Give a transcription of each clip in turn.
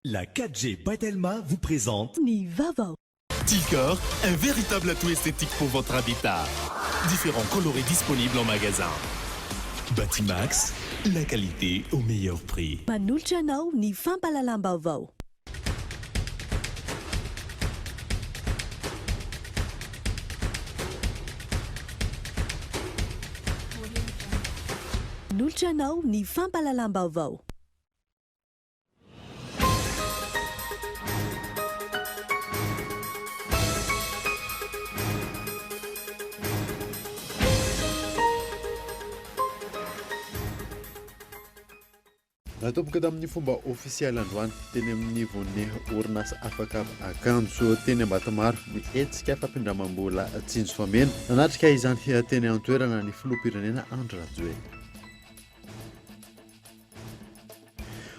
La 4G Batelma vous présente Nivava. Ticor, un véritable atout esthétique pour votre habitat. Différents colorés disponibles en magasin. Batimax, la qualité au meilleur prix. Manulchanao ni fampalalam-baovao. Manulchanao ni fampalalam-baovao. Natomboka tamin'ny fomba ofisialy androany teny amin'ny von'ny orinasa afaka akanjo teny Ambatomaro mihetsika fampindramam-bola tsinjo fameno nanatrika izany teny an-toerana ny filoham-pirenena Andry Rajoelina.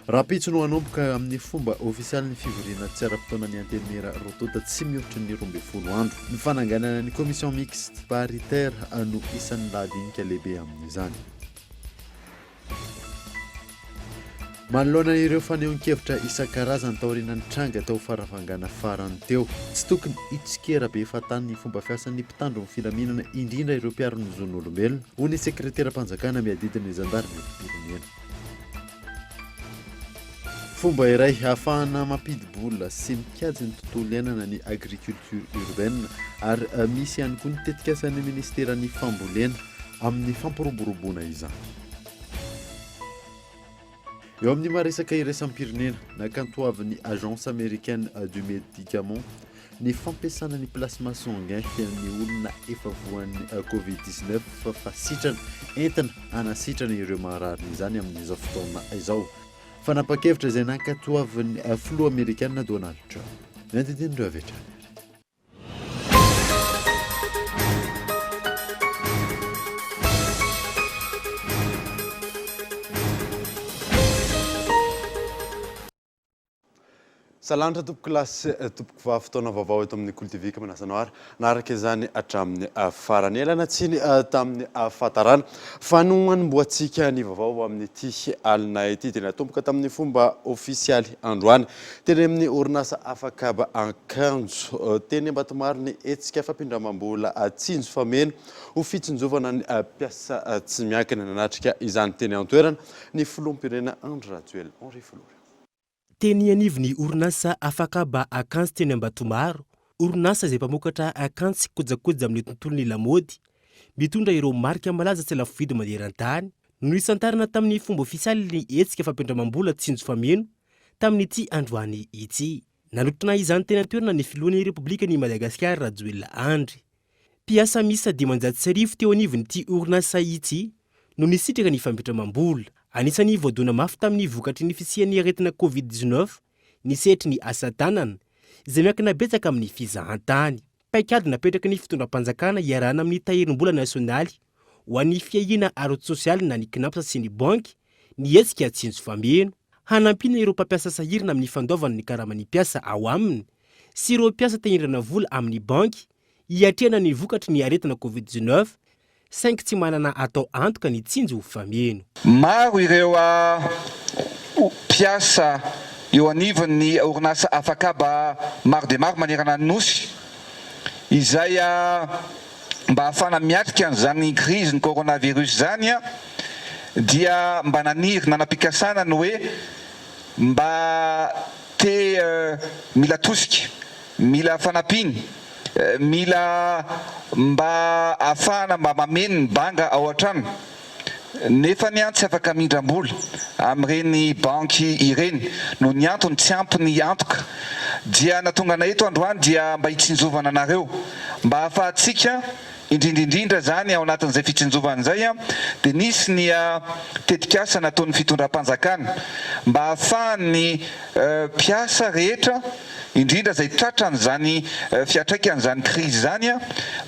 Rapitso no hanomboka amin'ny fomba ofisialy ny fivoriana tsy ara-potoana ny antenimera rotota tsy mihoatra ny 12 andro. Ny fananganana ny commission mixte paritaire no isan'ny ladinika lehibe amin'izany. Manoloana ireo fanehoan-kevitra isan-karazany taoriana ny tranga tao faravangana farany teo. Tsy tokony hitsikera be fatany ny fomba fiasan'ny mpitandro ny filaminana indrindra ireo mpiaro ny zon'olombelona, hoy ny sekretera-panjakana miadidina ny zandarimeriam-pirenena. Fomba iray ahafahana mampidi-bola sy mikajy ny tontolo iainana ny agriculture urbaine ary misy ihany koa ny tetikasan'ny ministeran'ny fambolena amin'ny fampiroboroboana izany. Eo amin'ny maresaka iraisam-pirenena nakantoavin'ny agence américaine du médicament ny fampiasana ny plasma sanguin fian'ny olona efa voan'ny Covid-19 fa sitrana entina hanasitrana ireo marariny izany amin'izao fotoana izao. Fanapa-kevitra izay nankatoavin'ny filoha amerikanina Donald Trump. Nandidin'ireo avy hatrany. Salantra tompoko lasy tompoko vahafotoana vaovao eto amin'ny Kultivika manasana ary naraka izany hatramin'ny farany elana tsiny tamin'ny fahatarana fa no hanomboantsika ny vaovao amin'ity alina ity tena tomboka tamin'ny fomba ofisialy androany teny amin'ny orinasa afaka akanjo teny Ambatomaro ny etsika fampindramam-bola tsinjo fameno ho fitsinjovana ny mpiasa tsy miankina nanatrika izany teny an-toerana ny filoham-pirenena Andry Rajoelina Henri Folora. Teny anivon'ny orinasa afaka akanjo teny Ambatomaro, orinasa izay mpamokatra akanjo sy kojakoja amin'ny tontolon'ny lamaody, mitondra ireo marika malaza tsy lafo vidy maneran-tany, no isantarana tamin'ny fomba ofisialy ny etsika fampindramam-bola tsinjo fameno tamin'ity androany ity. Nanotona izany teny an-toerana ny filohan'ny Repoblikan'i Madagasikara Rajoelina Andry. Mpiasa misa 500 teo anivon'ity orinasa ity no nisitraka ny fampindramam-bola. Anisany voadona mafy tamin'ny vokatry ny fisian'ny aretina Covid-19 ny setry ny asa tanana izay miankina betsaka amin'ny fizahan-tany. Paikady napetraka ny fitondram-panjakana iarahana amin'ny tahirim-bola nasionaly ho an'ny fiahiana ara-tsosialy na ny KNAPS sy ny banky ny etsika tsinjo fameno, hanampiana ireo mpampiasa sahirana amin'ny fandaovana ny karaman'ny mpiasa ao aminy sy ireo mpiasa tahindrana vola amin'ny banky hiatrehana ny vokatry ny aretina Covid-19 saingy tsy manana atao antoka ny tsinjo fameno. Maro ireo mpiasa eo anivon'ny orinasa afakaba maro de maro manerana ny nosy izay mba ahafana miatrika an'izany crise ny coronavirus zany dia mba naniry nanam-pikasana ny hoe mba mila tosika, mila fanapiny, mila mba afana mba mameno ny banga ao an-trano nefa ny tsy afaka mindram-bola amin'ireny banky ireny no ny antony tsy ampy ny antoka dia natonga na eto androany dia mba hitsinjovana anareo mba ahafahantsika indrindrindrindra zany ao anatin'izay fitsinjovana izay dia nisy ny tetikasa nataon'ny fitondram-panjakana mba ahafahan'ny mpiasa rehetra indrindra zay tratran'izany fiatraikan'izany crise zany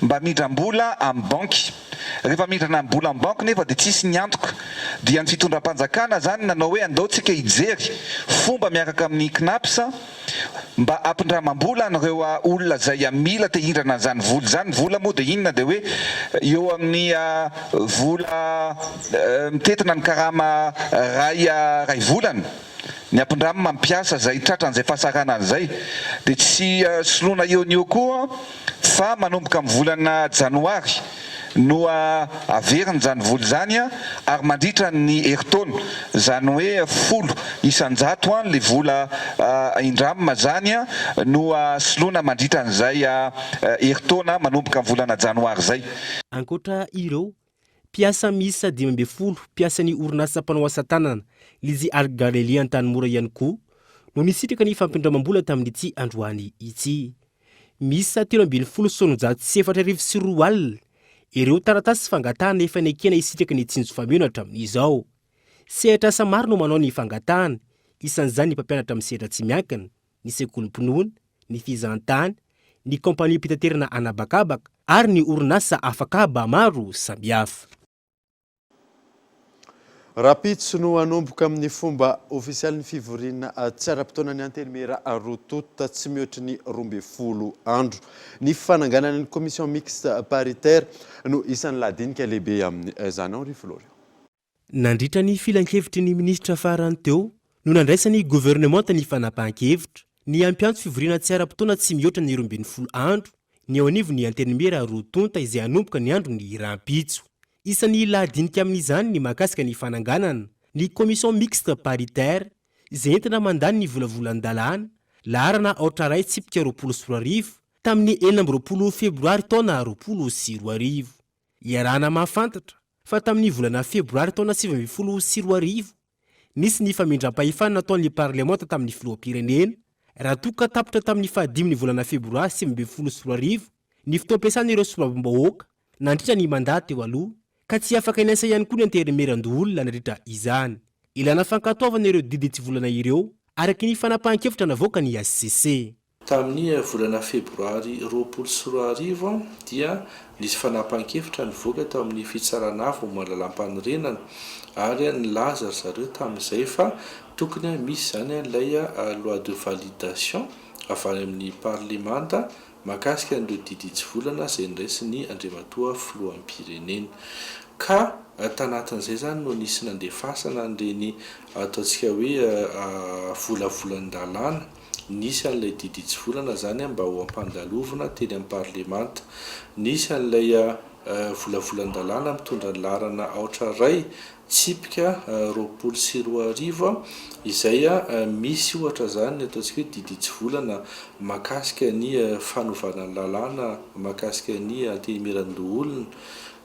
mba mindram-bola amin'ny banky. Rehefa midrana amin'ny bola amin'ny banky nefa dia tsisy ny antoka dia ny fitondram-panjakana zany nanao hoe andaontsika hijery fomba miaraka amin'ny KNAPS mba ampindramam-bola an'ireo olona zay mila te hindrana an'izany vola zany. Vola moa dia inona dia hoe eo amin'ny vola mitetina ny karama ray volana ny ampindramy mampiasa zay tratran'izay fahasarana an'izay dia tsy soloana eo ny eo koa fa manomboka amin'ny volana janoary no averiny zany vola zany ary mandritra ny herintaona zany hoe 10 isan-jato le vola indramina zany no soloana mandritra an'izay herintaona manomboka amin'ny volana janoary zay. Ankoatra ireo mpiasa miisa 12 mpiasan'ny orinasa mpanao asa tanana Lizy Argarelia Antanimora ihany koa no nisitraka ny fampindramam-bola tamin'ity androany ity. Miisa 374,4 alina ireo taratasy fangatahana efa nekena isitraka ny tsinjo fameno hatramin'izao. Sehatra asa maro no manao ny fangatahana, isan'izany ny mpampianatra amin'ny sehatra tsy miankina, ny sekolim-pinoana, ny fizantany, ny kompania pitaterana anabakabaka ary ny orinasa afakaba maro samihafa. Rapitso no anomboka amin'ny fomba ofisialy ny fivoriana tsy ara-potoana ny antenimera rotonta tsy mihoatra ny 12 andro. Ny fananganana ny commission mixte paritaire no isan'ny ladinika lehibe amin'ny zany Henri Florio. Nandritra ny filan-kevitry ny ministra farany teo no nandraisany gouvernement ny fanapahan-kevitra ny ampiantso fivoriana tsy ara-potoana tsy mihoatra ny 12 andro ny ao anivo ny antenimera rotonta izay anomboka ny andro ny rampitso. Isan'ny ladinika amin'izany ny mahakasika ny fananganana ny commission mixte paritaire izay entina mandany ny volavolan-dalàna laharana 824 tamin'ny 14 febroary taona 2020. Iarahana mahafantatra fa tamin'ny volana febroary taona 2020 nisy ny famindram-pahefana nataon'ny parlement tamin'ny filoham-pirenena raha toka tapitra tamin'ny 15 volana febroary 2020 ny fotoam-piasan'ireo solombavam-bahoaka nandritra ny mandaty teo aloha ka tsy afaka inaisa ihany koa ny anterimeran-doolona nandritra izany. Ilana fankatoavana ireo didy tsy volana ireo araky ny fanapahan-kevitra navoaka ny SCC. Tamin'ny volana febroary 2020 dia nisy fanapahan-kevitra nivoaka tamin'ny fitsaran'afo malalampanirenana ary nilaza zareo tamin'izay fa tokony misy zany ilay loi de validation avy amin'ny parlemanta mahakasika an'ireo didy tsy volana izay niraisiny andriamatoa filoham-pirenena ka tanatin'izay zany no nisy nandefasana an'ireny ataontsika hoe volavolan-dalàna nisy an'ilay didy tsy volana zany mba ho ampandalovina teny amin'ny parlemanta, nisy an'ilay volavolan-dalàna mitondra ny laharana 8 tsipika 2020 izay misy ohatra zany ataontsika hoe didy tsy volana mahakasika ny fanovana ny lalàna mahakasika ny antenimieran-doolona,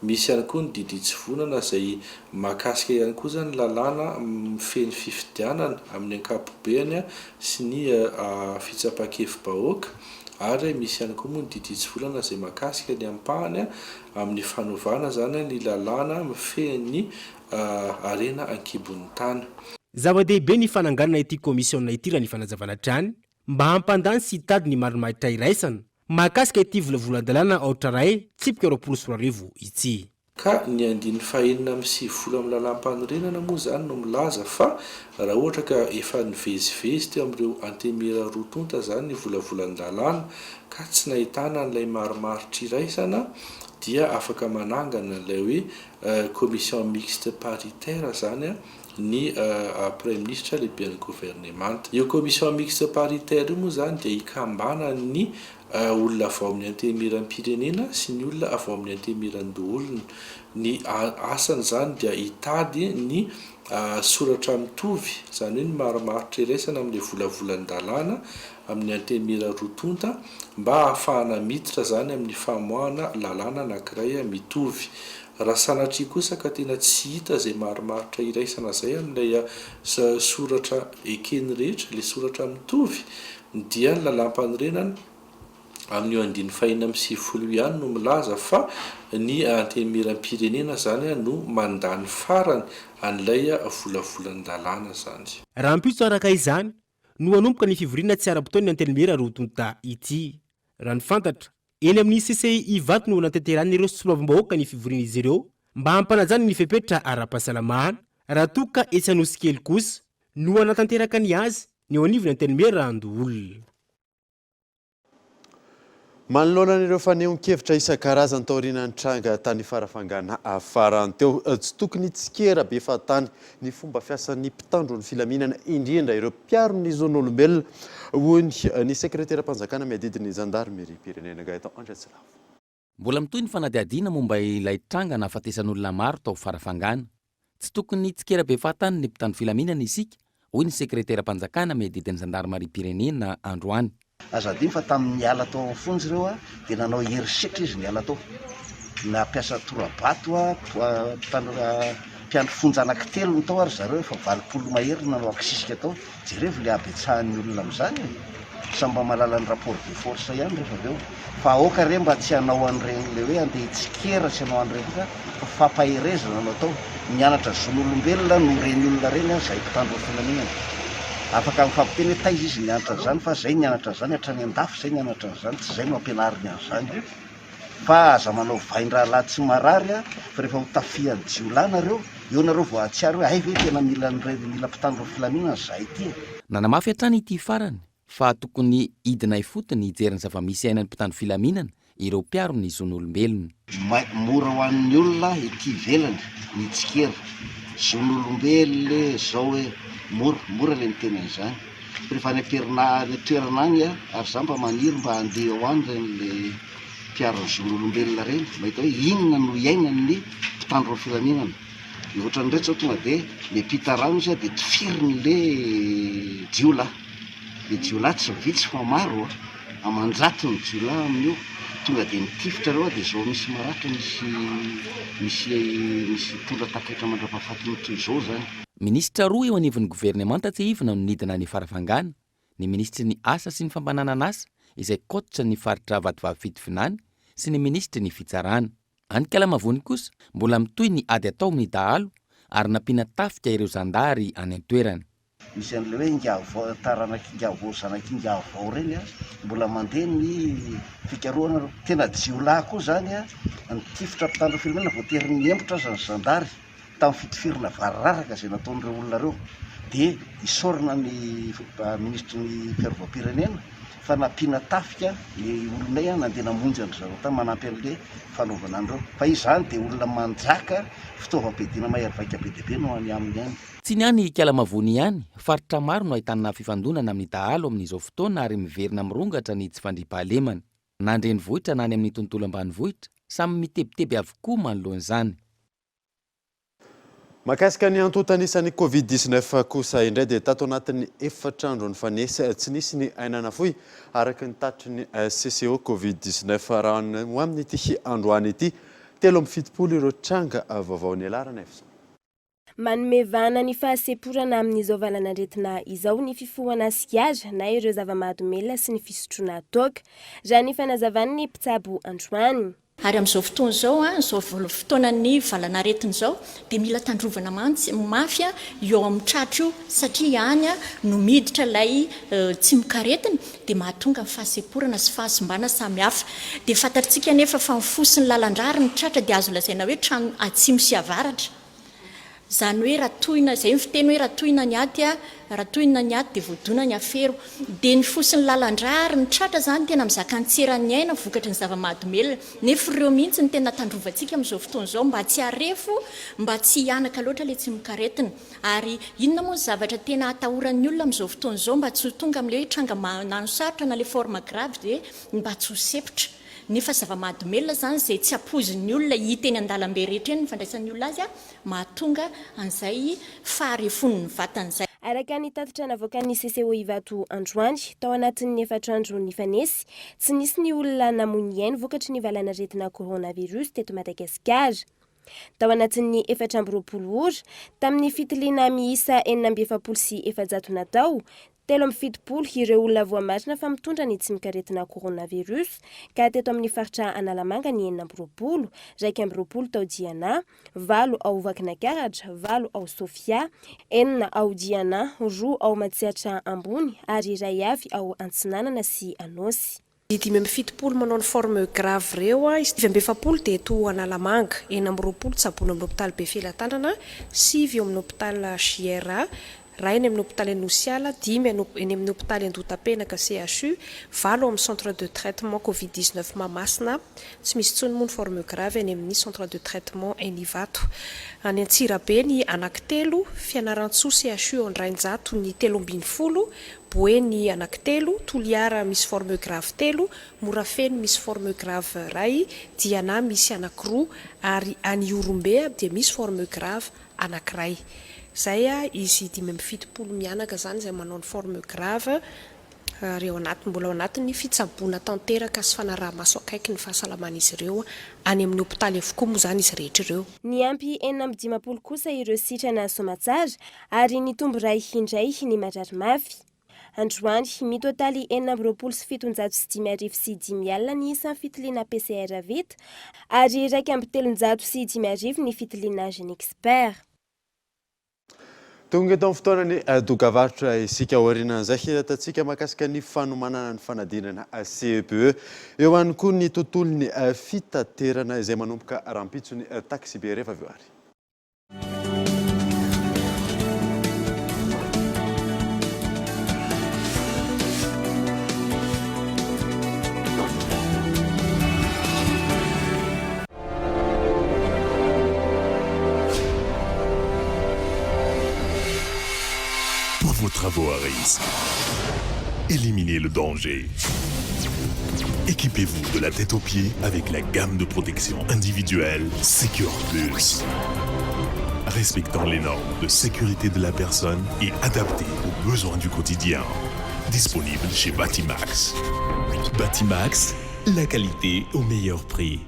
misy ihany koa ny didy tsy volana izay mahakasika ihany koa zany lalàna mifeny fifidianana amin'ny ankapobeny sy ny fitsapakevim-bahoaka ary misy ihany koa moa ny didy tsy volana izay mahakasika ny ampahany amin'ny fanovana zany ny lalàna mifeny arena ankibon'ny tany. Zava-dehibe ny fananganana ity komisiona ity raha ny fanazavana trany mba hampandany sy hitady ny marimaritra iraisana mahakasika ity volavolan-dalàna 8 tsipika 2020 ity. Ka ny andiny fahenina amin'ny 9 vola amin'ny lalam-panorenana moa zany no milaza fa raha ohatra ka efa nivezivezy teo amin'ireo antenimera rotonta zany ny volavolan-dalàna ka tsy nahitana n'ilay marimaritra iraisana dia afaka manangana ilay hoe commission mixte paritaire zany ny premier ministre lehibe ny gouvernemanta. Io commission mixte paritaire io moa zany dia ikambana ny olona avy ao amin'ny antenimiram-pirenena sy ny olona avy ao amin'ny antenimiran-doolona. Ny asany zany dia hitady ny soratra mitovy zany hoe ny marimaritra iraisana amin'ilay volavolan-dalàna amin'ny antenimera rotonta mba ahafahana miditra zany amin'ny famoahana lalàna anankiray mitovy. Raha sanatria kosa ka tena tsy hita izay marimaritra iraisana izay amin'ilay soratra ekeny rehetra, ilay soratra mitovy dia ny lalam-panorenana amin'io andiny fahenina amin'ny 9 ihany no milaza fa ny antenimiram-pirenena zany no mandany farany an'ilay volavolan-dalàna zany. Raha ampitso araka izany no anomboka ny fivoriana tsy ara-potoana ny antenimera rotonta ity. Raha ny fantatra eny amin'ny CCI vato no natanteran'ireo solombavam-bahoaka ny fivoriana izy ireo mba hampanajany ny fepetra ara-pahasalamana raha toka etsy Anosikely kosa no anatanteraka ny azy ny ao anivony antenimera andoolona. manoloana an'ireo fanehoan-kevitra isan-karazany taorian'ny tranga tany farafangana farany teo tsy tokony tsikera be fahatany ny fomba fiasan'ny mpitandro ny filaminana indrindra ireo mpiarony zon'olombelona hoy ny sekretera mpanjakana miadidiny zandarmerie pirenena Gaëtan Andretsilavo. Mbola mitoy ny fanadihadiana momba ilay tranga nahafatesan'olona maro tao farafangana. Tsy tokony tsikera be fahatany ny mpitandro filaminana isika, hoy ny sekretera mpanjakana miadidiny zandarmerie pirenena androany. Azadiny fa tamin'ny ala tao fonjy ireo dia nanao herisetra izy ny ala tao. Nampiasa torabato mpiandro fonjy anankitelo ny tao ary zareo efa 20 mahery nanao akisisika tao. Jereo le abetsahan'ny olona amin'izany. Samba malala ny rapport de force ihany rehefa avy eo. Fa aoka re mba tsy hanao an'ireny le hoe andeha hitsikera tsy hanao an'ireny ka fampaherezana nanao tao. Mianatra zon'olombelona no reny olona reny izay mpitandro filaminana. Afaka mifampiteny hoe taiza izy nianatra an'izany fa zay nianatra an'izany hatrany an-dafy zay nianatra an'izany tsy zay no ampianariny an'izany. Fa aza manao vain-drahalahy tsy marary fa rehefa ho tafian'ny jiolahy nareo eo nareo vao atsiary hoe ay ve tena mila mpitandro filaminana izay ity. Nanamafy hatrany ity farany fa tokony hidina ifotony hijeriny zava-misy ainan'ny mpitandro filaminana ireo mpiarony zon'olombelona. Mora ho an'ny olona ity velany ny tsikera zon'olombelona zao hoe mora le miteny an'izany. Rehefa any amperina ny toerana any ary zany mba maniry mba handeha ho any le mpiarony zon'olombelona reny mahita hoe inona no iainan'ny mpitandro filaminana. Ohatran'ireo zao tonga dia miampita rano izy dia tifiriny le jiolahy. Le jiolahy tsy vitsy fa maro amanjato ny jiolahy amin'io. Tonga dia mitifitra reo dia zao misy maratra misy tondra takaitra mandrapahafatiny toy izao zany. Minisitra roa eo anivon'ny governemanta tsy hivona no nidina ny farafangana, ny ministry ny asa sy ny fambananana asa izay kotra ny faritra vatovavy fitovinany sy ny ministry ny fitsarana. Ankalamavony kosa mbola mitoy ny ady atao amin'ny dahalo ary nampiana tafika ireo zandary any an-toerana. Misy an'le hoe ingavao zanak'ingavao reny mbola mandeha ny fikarohana tena jiolahy koa zany nitifitra mpitandro filaminana voatery ny embotra aza ny zandary tamin'ny fitifirana vararaka izay nataon'ireo olona reo dia isorina ny ministry ny fiarovam-pirenena fa nampiana tafika ny olonay nandeha namonjy andry zareo tany manampy an'le fanaovana an'ireo. Fa izany dia olona manjaka fitaovam-piadiana mahery vaika be dia be no any aminy any. Tsy ny any Kalamavony ihany, faritra maro no ahitana fifandonana amin'ny dahalo amin'izao fotoana ary miverina mirongatra ny tsy fandriampahalemana. Na andrenivohitra na any amin'ny tontolo ambanivohitra, samy mitebiteby avokoa manoloan'izany. Mahakasika ny antotanisany Covid-19 kosa indray dia tato anatin'ny 4 andro ny fanesa tsy nisy ny ainana fohy araka ny tatry ny CCO Covid-19 raha ho amin'ity androany ity 7 ireo tranga vaovao nialarana efsa. Manomevana ny fahaseporana amin'izao valan'aretina izao ny fifohana siaza na ireo zava-mahadomelona sy ny fisotroana toaka raha ny fanazavany ny mpitsabo androany. Ary amin'izao fotoana izao zao fotoanan'ny valan'aretina izao dia mila tandrovana mafy eo amin'ny tratra io satria any no miditra ilay tsy mikaretina dia mahatonga ny fahaseporana sy fahasimbana samihafa. Dia fantatritsika nefa fa mifosiny lalandrary ny tratra dia azo lazaina hoe trano atsimo sy avaratra. Zany hoe ratoina izay fiteny hoe ratoina ny aty ratoina ny aty dia voadona ny afero dia ny fosiny lalandrary ny tratra zany tena mizaka ny tseran'ny aina vokatry ny zava-mahadomelona nefa ireo mihitsy ny tena tandrovantsika amin'izao fotoana izao mba tsy harefo mba tsy hianaka loatra le tsy mikaretina ary inona moa ny zavatra tena atahoran'ny olona amin'izao fotoana izao mba tsy ho tonga amin'ile hoe tranga nano sarotra na le forme grave dia mba tsy ho sepotra. Nefa zava-mahadomelona zany izay tsy hapozin'ny olona hita eny an-dalambe rehetra eny ny fandraisan'ny olona azy mahatonga an'izay faharefon'ny vatan'izay. Araka ny tatitra navoakan'ny CCO Ivato androany tao anatin'ny 4 andro ny fanesy tsy nisy ny olona namoy ainy vokatry ny valan'aretina coronavirus teto Madagasikara. Tao anatin'ny 420 ora tamin'ny fitiliana miisa 470 sy 700 tao 770 ireo olona voamarina fa mitondra ny tsy mikaretina coronavirus ka teto amin'ny faritra Analamanga ny 420, 220 tao Diana, 7 ao Vakinankaratra, 7 ao Sofia, 4 ao Diana, 2 ao Matsiatra Ambony ary 1 avy ao Antsinanana sy Anosy. 570 manao ny forme grave reo 270 dia eto Analamanga, 420 Tsabony amin'ny hôpitaly Befelatandrana, 7 eo amin'ny hôpitaly JRA, ray eny amin'ny hôpitaly anosiala 10 eny amin'ny hôpitaly Andotapenaka CHU 9 amin'ny centre de traitement Covid-19 Mamasina tsy misy tsony moa ny forme grave eny amin'ny centre de traitement Enivato any Antsirabe ny anankitelo Fianaratsoa CHU Andrainjato ny 370 Boeny anankitelo Toliara misy forme grave telo Morafeny misy forme grave ray Diana misy anankiroa ary any Orombe dia misy forme grave anankiray zay izy 570 mianaka zany izay manao ny forme grave ary mbola ao anatin'ny fitsaboana tanteraka sy fanaraha-maso akaiky ny fahasalaman'izy ireo any amin'ny hôpitaly avokoa moa zany izy rehetra ireo. Ny ampy 450 kosa ireo sitrana somatsara ary ny tombo ray indray ny marary mafy. Androany mitotaly 475 alina ny isan'ny fitiliana PCR vita ary 1,750 ny fitiliana Gene Expert. Tonga eto amin'ny fotoanany dokavarotra isika aorianan'izay atatsika mahakasika ny fanomanana ny fanadinana CEPE eo ihany koa ny tontolony fitaterana izay manomboka rahampitsony taxi be rehefa avy eo ary. Vos travaux à risque. Éliminez le danger. Équipez-vous de la tête aux pieds avec la gamme de protection individuelle Secure Plus. Respectant les normes de sécurité de la personne et adaptée aux besoins du quotidien. Disponible chez Batimax. Batimax, la qualité au meilleur prix.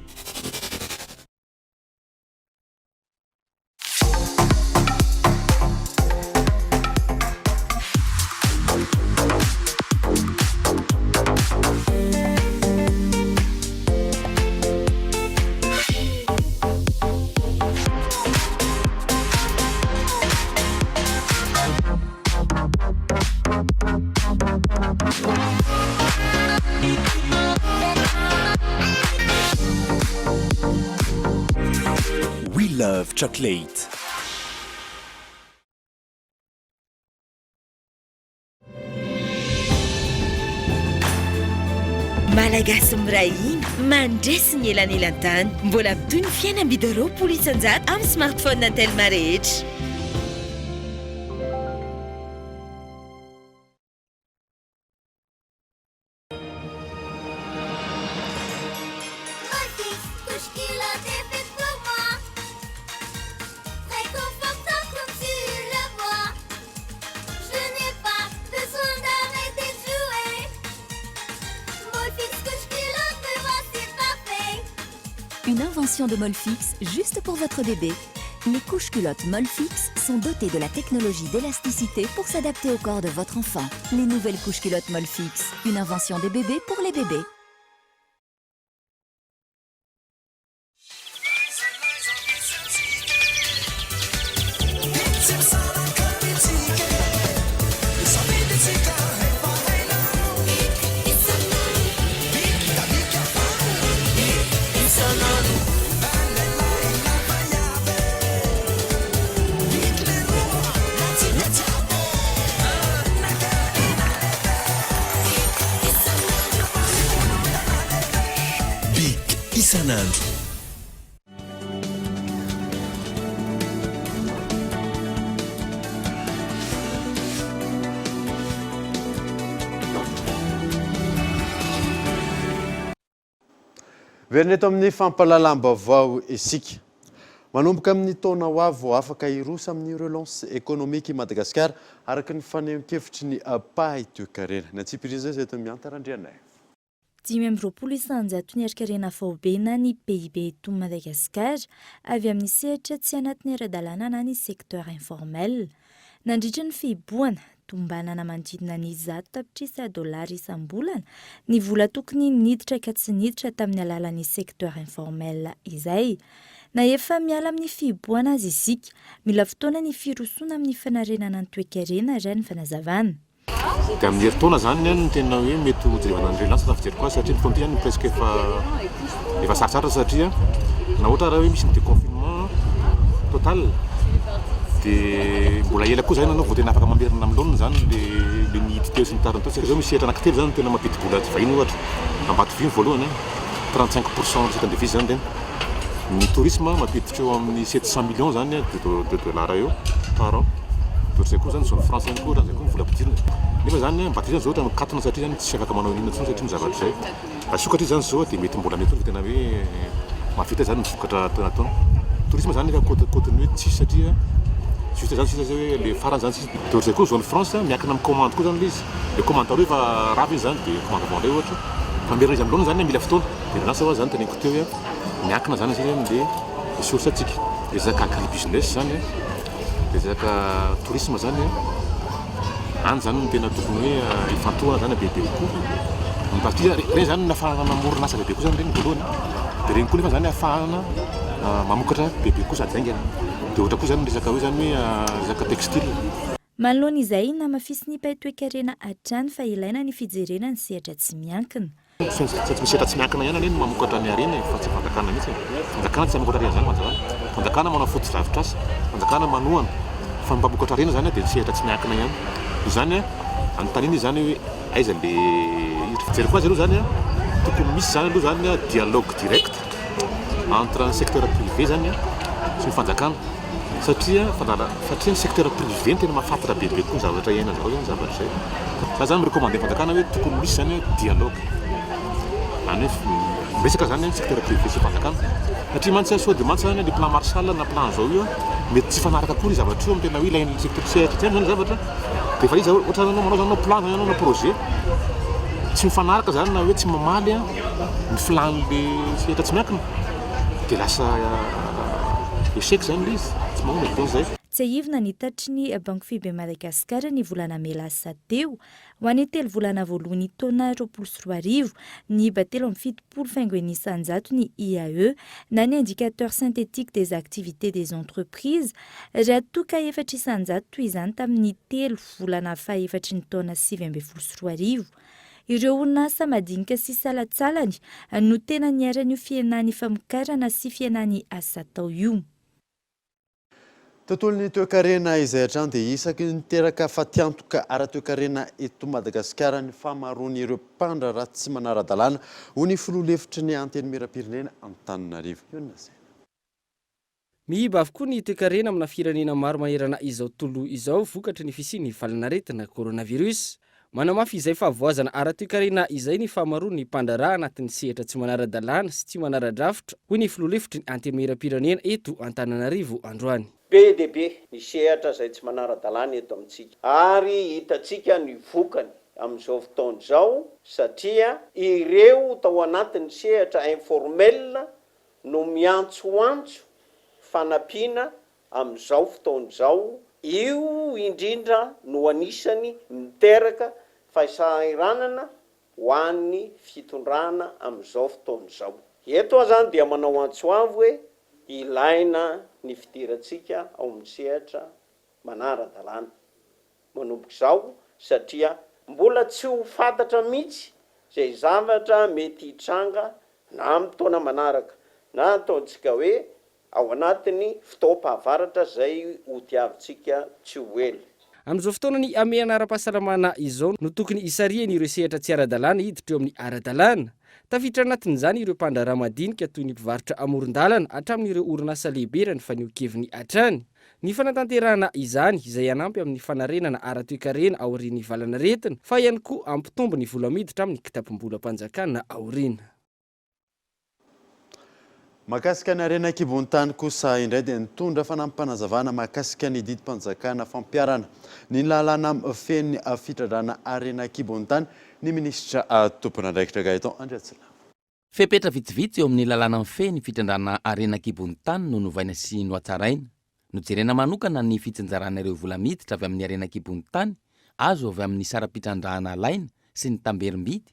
We love chocolate. Malagasy mirahiny mandresy ny elanelantany mbola toy ny fiainam-bidoro polisanjat amin'ny smartphone an-telma rehetra. Une invention de Molfix juste pour votre bébé. Les couches culottes Molfix sont dotées de la technologie d'élasticité pour s'adapter au corps de votre enfant. Les nouvelles couches culottes Molfix, une invention des bébés pour les bébés. Isanandro. Verina eto amin'ny fampahalalam-baovao isika. Manomboka amin'ny taona ho avy vao afaka hirosa amin'ny relance économique i Madagasikara araka ny fanehoan-kevitry ny pahy toe-karena. Natsipiriza izay eto miantarandrianay. 520 isanjato ny erikarena faobena ny PIB eto Madagasikara avy amin'ny sehatra tsy anatin'ny ara-dalàna na ny secteur informel. Nandritra ny fihiboana tombanana manodidina ny 100 tapitrisa dolary isam-bolana ny vola tokony niditra ka tsy niditra tamin'ny alalan'ny secteur informel izay. Na efa miala amin'ny fihiboana azy isika, mila fotoana ny firosoana amin'ny fanarenana ny toe-karena raha ny fanazavana. Dia amin'ny herintaona zany ny tena hoe mety ho jerevana ny relance na fijery koa satria ny fotoana ty presque efa sarotsara satria na ohatra raha hoe misy ny déconfinement total dia mbola ela koa zany anao vao tena afaka mamerina amilona zany le nihity teo sy ny tariny teo satria zao misy sehatra anankitelo zany tena mampidi-bola vahiny ohatra Ambatovy voalohany 35% recette de devise zany tena ny tourisme mampiditra eo amin'ny 700 millions zany de dollars eo par an toatr'izay koa zany zone France zany koa raha zay koa vola pidirina nefa zany Ambatotry zany zao ohatra mikatona satria zany tsy afaka manao inona intsony satria ny zavatra zay asokatra zany zao dia mety mbola mety tena hoe mafita zany mivokatra ataona tourisme zany nefa côte-ny hoe tsisy satria juste zany sisa hoe le farany zany sisa dia ohatr'izay koa zone France miankina amin'ny commande koa zany le izy le commande taloha efa rava izy zany dia commande avandray ohatra famerina izy amilona zany mila fotoana dia nasa zany taneniko teo hoe miankina zany asika amin'le source atsika ezaka agribusiness zany dia ezaka tourisme zany any zany no tena tokony hoe ifantohana zany bebe kokoa partia regny zany nahafahana namorona asa bebe koa zany regny voalohany dia regny koa nefa zany ahafahana mamokatra bebe koa sady zaingana dia ohatra koa zany resaka hoe zany hoe resaka textile manoloana izay namafisy ny paitoekarena hatrany fa ilaina ny fijerena ny sehatra tsy miankina tsy misehatra tsy miankina ihany aleny mamokatra ny arena fa tsy fanjakana mihitsy fanjakana tsy mamokatra arena zany manjavana fanjakana manao foto-javitra asa fanjakana manohana fa mpamokatra arena zany dia sehatra tsy miankina ihany zany anontaniana zany hoe aiza le fijery koa azy aloha zany tokony misy zany aloha zany dialogue direct entre ny secteur privé zany sy ny fanjakana satria ny secteur privé ny tena mahafantatra bebe koa ny zavatra iainana zao zany zavatra zay za zany mirecommande fanjakana hoe tokony misy zany dialogue any hoe resaka zany secteur privé sy fanjakana satria mantsy sao de mantsy zany le plan Marshall na plan zao io mety tsy fanaraka koa ry zavatra io tena hoe ilain'ny secteur sehatra zany zavatra dia fa izy ohatra zany manao zany plan zany na projet tsy mifanaraka zany na hoe tsy mamaly ny filan'le sehatra tsy miankina dia lasa échec zany le izy tsy mahomby dikan'izay tsy ahivina ny tatry ny banque fibe Madagasikara ny volana melasa teo ho an'ny 3 volana voalohan'ny taona 2024 ny batelo amin'ny 7.5 ny IAE na ny indicateur synthétique des activités des entreprises raha toka 400 toy izany tamin'ny 3 volana fahaefatry ny taona 2024 ireo orinasa madinika sy salatsalany no tena niara-ny fienany famokarana sy fienany asa tao io tontolon'ny toekarena izay hatrany dia isaky niteraka fa tiantoka ara-toekarena eto Madagasikara ny famaroany ireo mpandra raha tsy manara-dalàna ho ny filoha-lefitry ny anteny miram-pirenena Antananarivo mihiba avokoa ny toekarena amina firenena maro maherana izao tolo izao vokatry ny fisian'ny valanaretina coronavirus manamafy izay fahavoazana ara-toekarena izay ny famaroany ny mpandra anatin'ny sehatra tsy manara-dalàna sy tsy manara-drafitra hoy ny filoha-lefitry ny anteny miram-pirenena eto Antananarivo androany be dia be ny sehatra izay tsy manara-dalàna eto amintsika ary hitatsika ny vokany amin'izao fotoana izao satria ireo tao anatin'ny sehatra informel no miantsoantso fanampiana amin'izao fotoana izao io indrindra no anisany miteraka fahasahiranana ho an'ny fitondrana amin'izao fotoana izao eto zany dia manao antsoavo hoe ilaina ny fidirantsika ao amin'ny sehatra manara-dalàna manomboka izao satria mbola tsy ho fantatra mihitsy zay zavatra mety hitranga na amin'ny taona manaraka na ataontsika hoe ao anatin'ny fotoam-pahavaratra zay ho tiavintsika tsy ho ela amin'izao fotoana ny ameana ara-pahasalamana izao no tokony isariany ireo sehatra tsy ara-dalàna hiditra eo amin'ny ara-dalàna tafiditra anatin'izany ireo mpandraraha madinika toy ny mpivarotra amoron-dalana hatramin'ireo orinasa lehibe raha ny faneo-keviny hatrany ny fanatanterahana izany izay anampy amin'ny fanarenana ara-toekarena aorian'ny valanaretina fa ihany koa ampitombo ny vola miditra amin'ny kitapom-bolam-panjakana aoriana mahakasika ny arena kibon-tany kosa indray dia nitondra fanampanazavana mahakasika ny didim-panjakana fampiarana ny lalàna feny fitradrana arena kibon-tany ny ministra tompon'andraikitra Gaëtan Andriatsila fepetra vitsivitsy eo amin'ny lalàna feny fitrandrana arena kibon-tany no novaina sy noatsaraina nojerena manokana ny fitsinjaran'ireo vola miditra avy amin'ny arena kibon-tany azo avy amin'ny sara-pitrandrahana alaina sy ny tamberim-bidy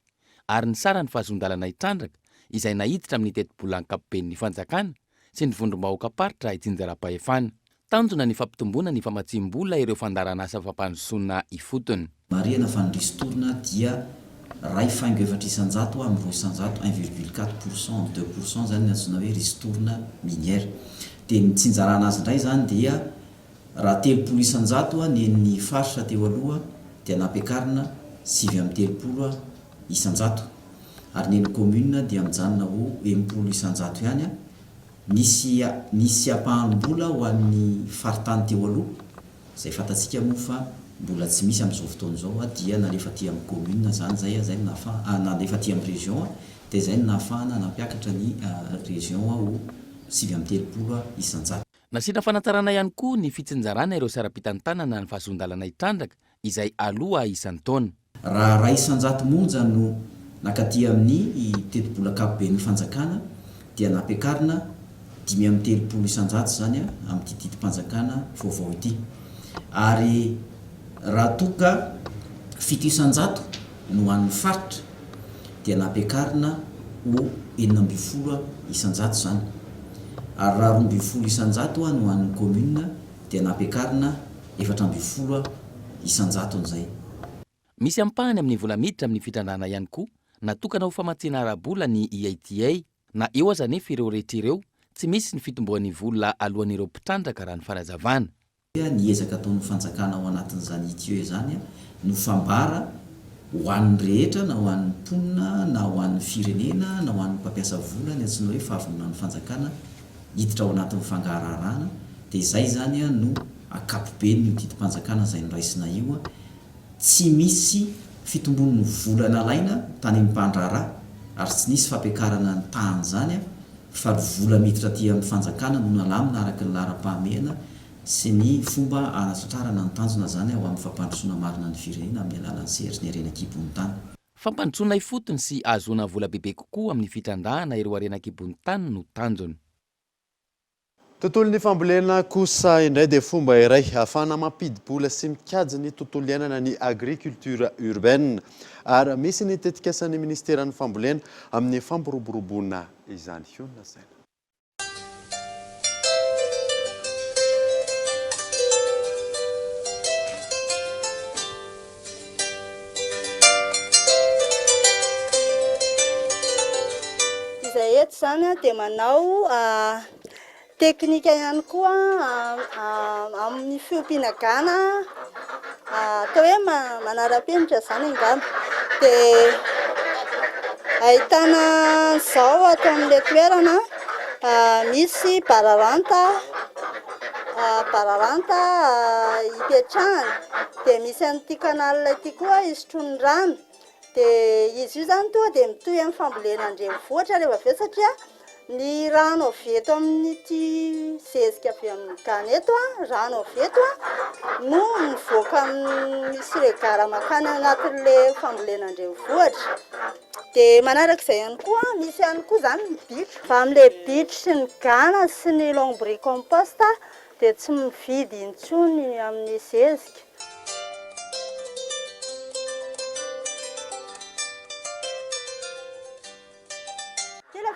ary ny sara ny fahazon-dalana hitrandraka izay nahiditra amin'ny teti-bola ankapoben'ny fanjakana sy ny vondrom-bahoaka paritra itsinjara-pahefana tanjona ny fampitomboana ny famatsim-bola ireo fandarana asa fampandrosoana ifotony mariana fanindristorona dia ray faingo efatra isanjato amin'ny roa isanjato 1,4% 2% zany ny antsoina hoe ristorona minière dia ny tsinjarana azy indray zany dia raha 3 isan-jato ny faritra teo aloha dia nampiakarina 7 isan-jato ary ny commune dia mijanona ho 10 isan-jato ihany nisy apahan'mbola ho an'ny faritany teo aloha zay fantatsika moa fa mbola tsy misy amin'izao fotoana zao dia nalefa ty amin'ny commune zany zay nalefa ty amin'ny région dia zay nahafahana nampiakatra ny région ho 7 isan-jato. Nasiana fanatarana ihany koa ny fitsinjarana ireo saram-pitantanana ny fahazondalana itrandraka izay aloha isan'ny taona. Raha isan-jato monja no nakaty amin'ny tetibola kapobe ny fanjakana dia nampiakarina 5 isan-jato zany amin'ny tititim-panjakana vaovao ity. Ary raha toka 7 isan-jato no an'ny faritra dia nampiakarina ho 9 isan-jato zany. Ary raha 12 isan-jato no an'ny commune dia nampiakarina 14 isan-jato an'izay. Misy ampahany amin'ny vola miditra amin'ny fitrandrana ihany koa natokana ho famatsiana ara-bola ny EITA na eo aza nefa ireo rehetra ireo tsy misy ny fitomboan'ny vola alohan'ireo mpitrandraka raha ny fanazavana. Ny ezaka ataon'ny fanjakana ao anatin'izany ITE zany no fambara ho an'ny rehetra na ho an'ny mponina na ho an'ny firenena na ho an'ny mpampiasa vola ny antsoina hoe fahavononan'ny fanjakana hiditra ao anatin'ny fangararana dia izay zany no akapoben io titi-panjakana izay noraisina io tsy misy fitombon'ny vola nalaina tany amin'ny mpandraharaha ary tsy nisy fampiakarana ny tany zany fa vola miditra ty amin'ny fanjakana no nalamina araka ny laharam-pahamehana sy ny fomba anasotrarana ny tanjona zany ao amin'ny fampandrosoana marina ny firenena amin'ny alalan'ny sehatry ny harena-kibon'ny tany. Fampandrosoana ifotony sy ahazoana vola bebe kokoa amin'ny fitrandrahana ireo harena-kibon'ny tany no tanjony. Tontolo ny fambolena kosa indray dia fomba iray ahafahana mampidi-bola sy mikajy ny tontolo iainana ny agriculture urbaine ary misy ny tetikasan'ny ministeran'ny fambolena amin'ny fampiroboroboana izany hiona saina. Izay eto zany dia manao teknika ihany koa amin'ny fiompiana-gana atao hoe manara-penitra zany angamba dia ahitana zao ato amin'ilay toerana misy bararanta hipetrahany dia misy an'ity kanalina ity koa isotroany rano dia izy io zany toa dia mitohy amin'ny fambolena andrenivohitra rehefa avy eo satria ny rano avy eto amin'ity zezika avy amin'ny gana eto rano avy eto no mivoaka misy regara makany anatin'ilay fambolena andrenivohitra dia manarak'izay ihany koa misy ihany koa zany ny bitro fa amin'ilay bitro sy ny gana sy ny longbrix compost dia tsy mividy intsony amin'ny zezika.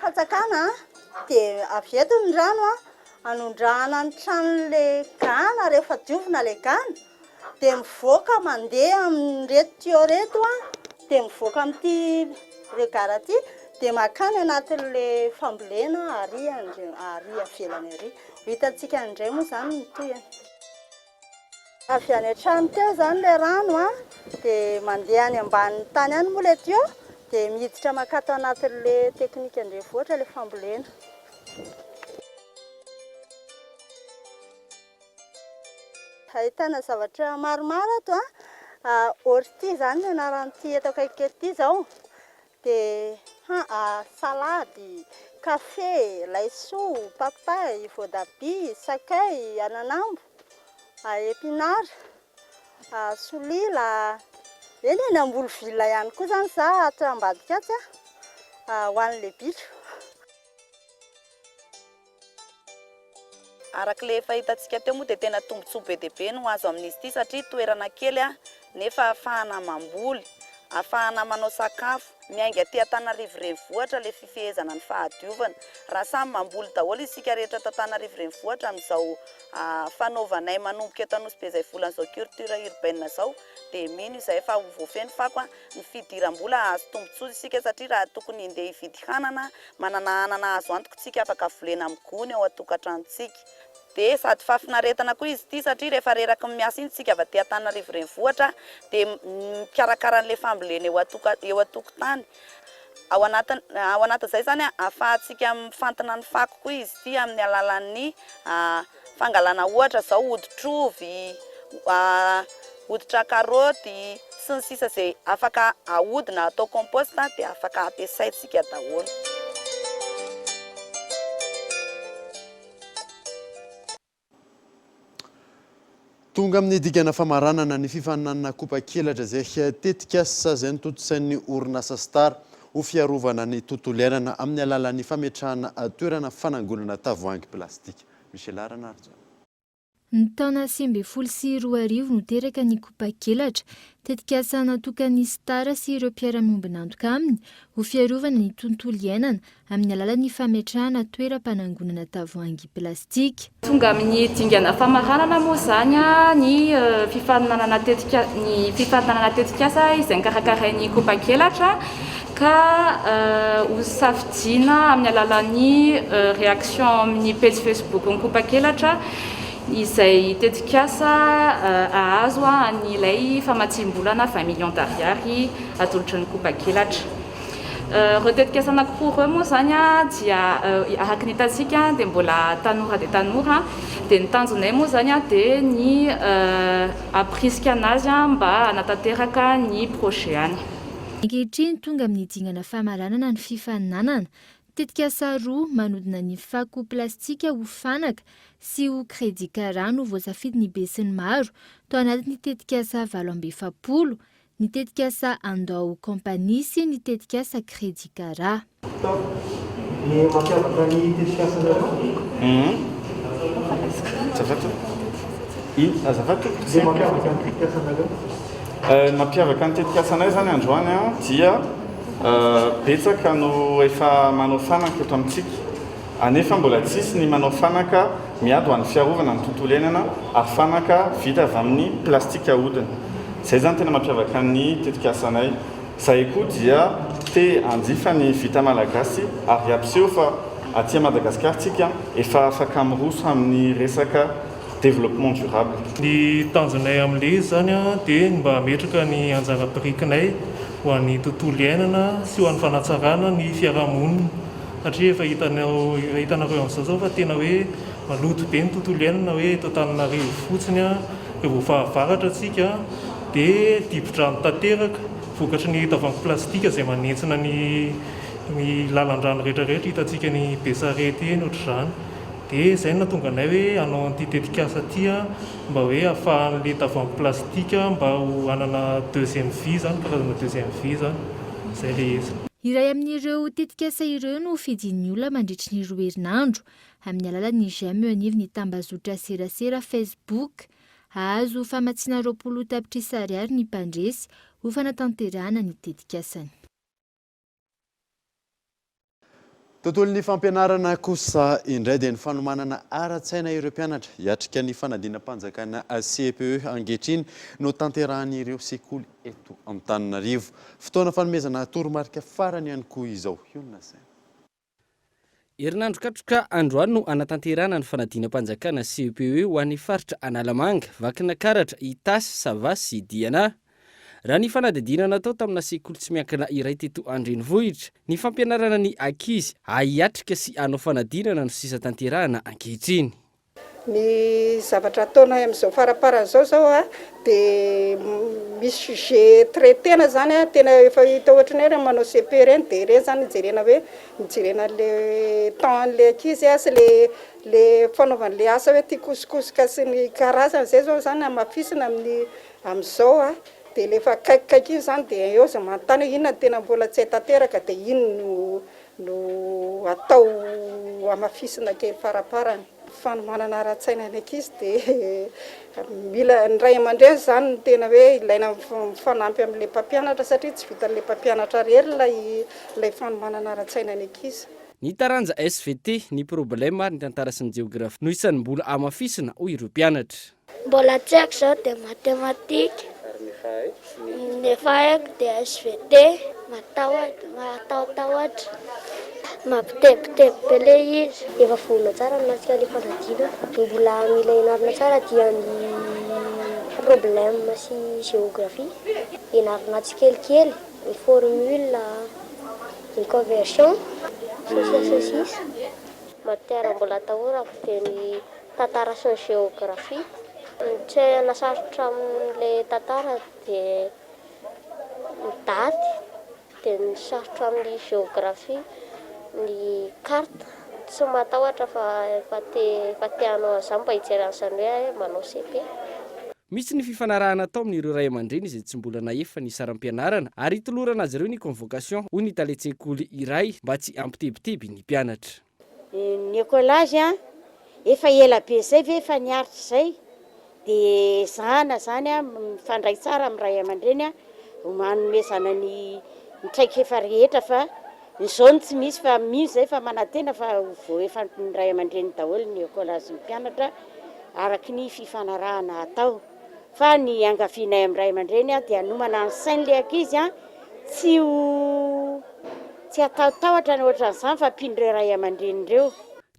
Fatsakana dia avy eto ny rano anondrahana ny tranon'ilay gana rehefa diovina ilay gana dia mivoaka mandeha amin'reto tuyau reto dia mivoaka amin'ity regara ity dia makany anatin'ilay fambolena ary avelany ary hitantsika indray moa zany ny toyany. Avy any an-trano teo zany ilay rano dia mandeha any ambanin'ny tany any moa ilay tuyau dia miditra makato anatin'ilay teknika andrenivohitra ilay fambolena. Ahitana zavatra maromaro ato orty zany ny anaran'ity eto akaiky ety zao dia salady, kafe, laisoa, papay, voatabia, sakay, ananambo, epinara, solila. Eny ambolo villa ihany koa zany za ato ambadika aty ho an'ilay bitro. Arak'ilay fahitantsika teo moa dia tena tombontsoa be dia be no azo amin'izy ity satria toerana kely nefa ahafahana mamboly, ahafahana manao sakafo, miainga aty Antananarivo renivohitra ilay fifehezana ny fahadiovana. Raha samy mamboly daholo isika rehetra ato Antananarivo renivohitra amin'izao fanaovanay manomboka eto Anosy izay volan'izao culture urbaine zao dia mino izay efa voafeny fako ny fidiram-bola azo tombontsoa isika satria raha tokony hindeha hividy hanana manana hanana azo antoka isika afaka volena amin'ny gony ao an-tokantranontsika. dia sady fahafinaretana koa izy ity satria rehefa reraka miasa iny tsika avy aty Antananarivo renivohitra dia mikarakara an'ilay fambolena eo atokotany. Ao anatin'izay zany ahafahantsika mifantana ny fako koa izy ity amin'ny alalan'ny fangalana ohatra zao oditrovy, hoditra karaoty sy ny sisa izay afaka ahodina atao compost dia afaka ampiasaintsika daholo. Tonga amin'ny dikana famaranana ny fifaninanana kopa-kelatra izay tetika zay ny totosain'ny orinasa Star ho fiarovana ny tontolo iainana amin'ny alalan'ny fametrahana toerana fanangonana tavoahangy plastika. Michel Aranarjo. Ny taona 2024 no teraka ny kopa-kelatra tetika asa natokany Star sy ireo mpiara-miombina antoka aminy ho fiarovana ny tontolo iainana amin'ny alalan'ny fametrahana toeram-panangonana tavoahangy plastika. Tonga amin'ny dingana famaranana moa zany ny fifaninanana tetika asa izay nikarakarain'ny kopa-kelatra ka hosafidiana amin'ny alalan'ny réaction amin'ny page Facebook ny kopa-kelatra izay tetikasa ahazo an'ilay famatsim-bolana 20 millions d'ariary atolotry ny kopa-kelatra. Reo tetikasa anakiroa moa zany dia araka ny hitantsika dia mbola tanora dia tanora dia ny tanjonay moa zany dia ny aprisika anazy mba hanatanteraka ny projet any. Ankehitriny tonga amin'ny dingana famaranana ny fifaninanana tetikasa roa manodina ny fako plastika ho fanaka sy ho crédit cara no voasafidy ny be sy ny maro tao anatin'ny tetikasa 750, ny tetikasa Andao Compagnie sy ny tetikasa crédit cara. Ny mampiavaka ny tetikasa mampiavaka ny tetikasanay zany androany dia betsaka no efa manao fanaka eto amintsika anefa mbola tsisy ny manao fanaka miady ho an'ny fiarovana ny tontolo iainana ary fanaka vita avy amin'ny plastika ahodina. Izay zany tena mampiavaka ny tetikasanay. Izay koa dia te hanjifa ny vita malagasy ary ampiseho fa aty Madagasikara tsika efa afaka miroso amin'ny resaka développement durable. Ny tanjonay amin'ilay zany dia mba hametraka ny anjara-birikinay ho an'ny tontolo iainana sy ho an'ny fanatsarana ny fiarahamonina satria efa hitanareo amin'izao fa tena hoe maloto be ny tontolo iainana hoe eto Antananarivo fotsiny rehefa fahavaratra atsika dia dibo-drano tanteraka vokatry ny tavoahangy plastika izay manentsina ny lalan-drano rehetrarehetra hitantsika ny Besarety eny ohatr'izany. Dia izay natonga anay hoe hanao an'ity tetikasa ity mba hoe ahafahan'ilay tavoahangy plastika mba ho hanana deuxième vie zany, karazana deuxième vie zany. Izay ilay izy. Iray amin'ireo tetikasa ireo no fidin'ny olona mandritry ny 2 herinandro amin'ny alalan'ny J'aime anivo ny tambazotra serasera Facebook ahazo famatsiana 20 tapitrisa ariary ny mpandresy ho fanatanterahana ny tetikasany. Tontolon'ny fampianarana kosa indray dia ny fanomanana ara-tsaina ireo mpianatra hiatrika ny fanadinam-panjakana CPE ankehitriny no tanterahan'ireo sekoly eto Antananarivo. Fotoana fanomezana toromarika farany ihany koa izao. Herinandro katroka androany no anatanterahana ny fanadinam-panjakana CPE ho an'ny faritra Analamanga, Vakinakaratra, Itasy, Sava sy Diana. Raha ny fanadidina natao tamina sekoly tsy miankina iray teto Andrenivohitra, ny fampianarana ny ankizy hahiatrika sy hanao fanadinana no sisa tanterahana ankehitriny. Ny zavatra ataonay amin'izao faraparan'izao zao dia misy sujet traitena zany tena efa hita ohatranay rehefa manao CPE reny dia ireny zany nijerena hoe nijerena le temps le ankizy sy le fanaovan'le asa hoe tia kosokosoka sy ny karazany zay zao zany amafisina amin'izao dia lefa kaikikaiky iny zany dia eo za manontany inona tena mbola tsy haitateraka dia ino no atao amafisina kely faraparany. Fanomanana ara-tsaina ny ankizy dia mila ny ray aman-dreny zany no tena hoe ilaina mifanampy amin'ilay mpampianatra satria tsy vitan'ilay mpampianatra rery ilay fanomanana ara-tsaina ny ankizy. Ny taranja SVT ny problema ny tantara sy ny geografia no isan'ny mbola amafisina ho ireo mpianatra. Mbola tsy haiko zao dia matematika, nefa haiko dia SVT, matahotra. mampitebiteby be le izy efa volona tsara anatsika le fanadina mbola mila ianarana tsara dia ny problème sy géographie ianarana tsikelikely ny formule ny conversion sosisy matière mbola atahorako dia ny tantara sy ny géographie tsy nasarotra amin'le tantara dia ny daty dia ny sarotra amin'ny géographie ny carte tsy matahotra fa efa te-hanao an'izany mba hijeran'izany hoe manao CP. Misy ny fifanarahana atao amin'ireo ray aman-dreny izay tsy mbola nahefa ny saram-pianarana ary hitolorana azy ireo ny convocation hoy ny taletsekoly iray mba tsy ampitebiteby ny mpianatra. Ny écolage efa ela be zay ve efa niaritra izay dia zana zany mifandray tsara amin'ny ray aman-dreny manome zanany mitraika efa rehetra fa izao ny tsy misy fa misy zay fa manantena fa vao efa ny ray aman-dreny daholo ny écolage ny mpianatra araky ny fifanarahana atao fa ny angavianay amin'ny ray aman-dreny dia hanomana ny sain'le ankizy tsy ataotahotra ny ohatran'izany fa ampindreo ray aman-dreny ireo.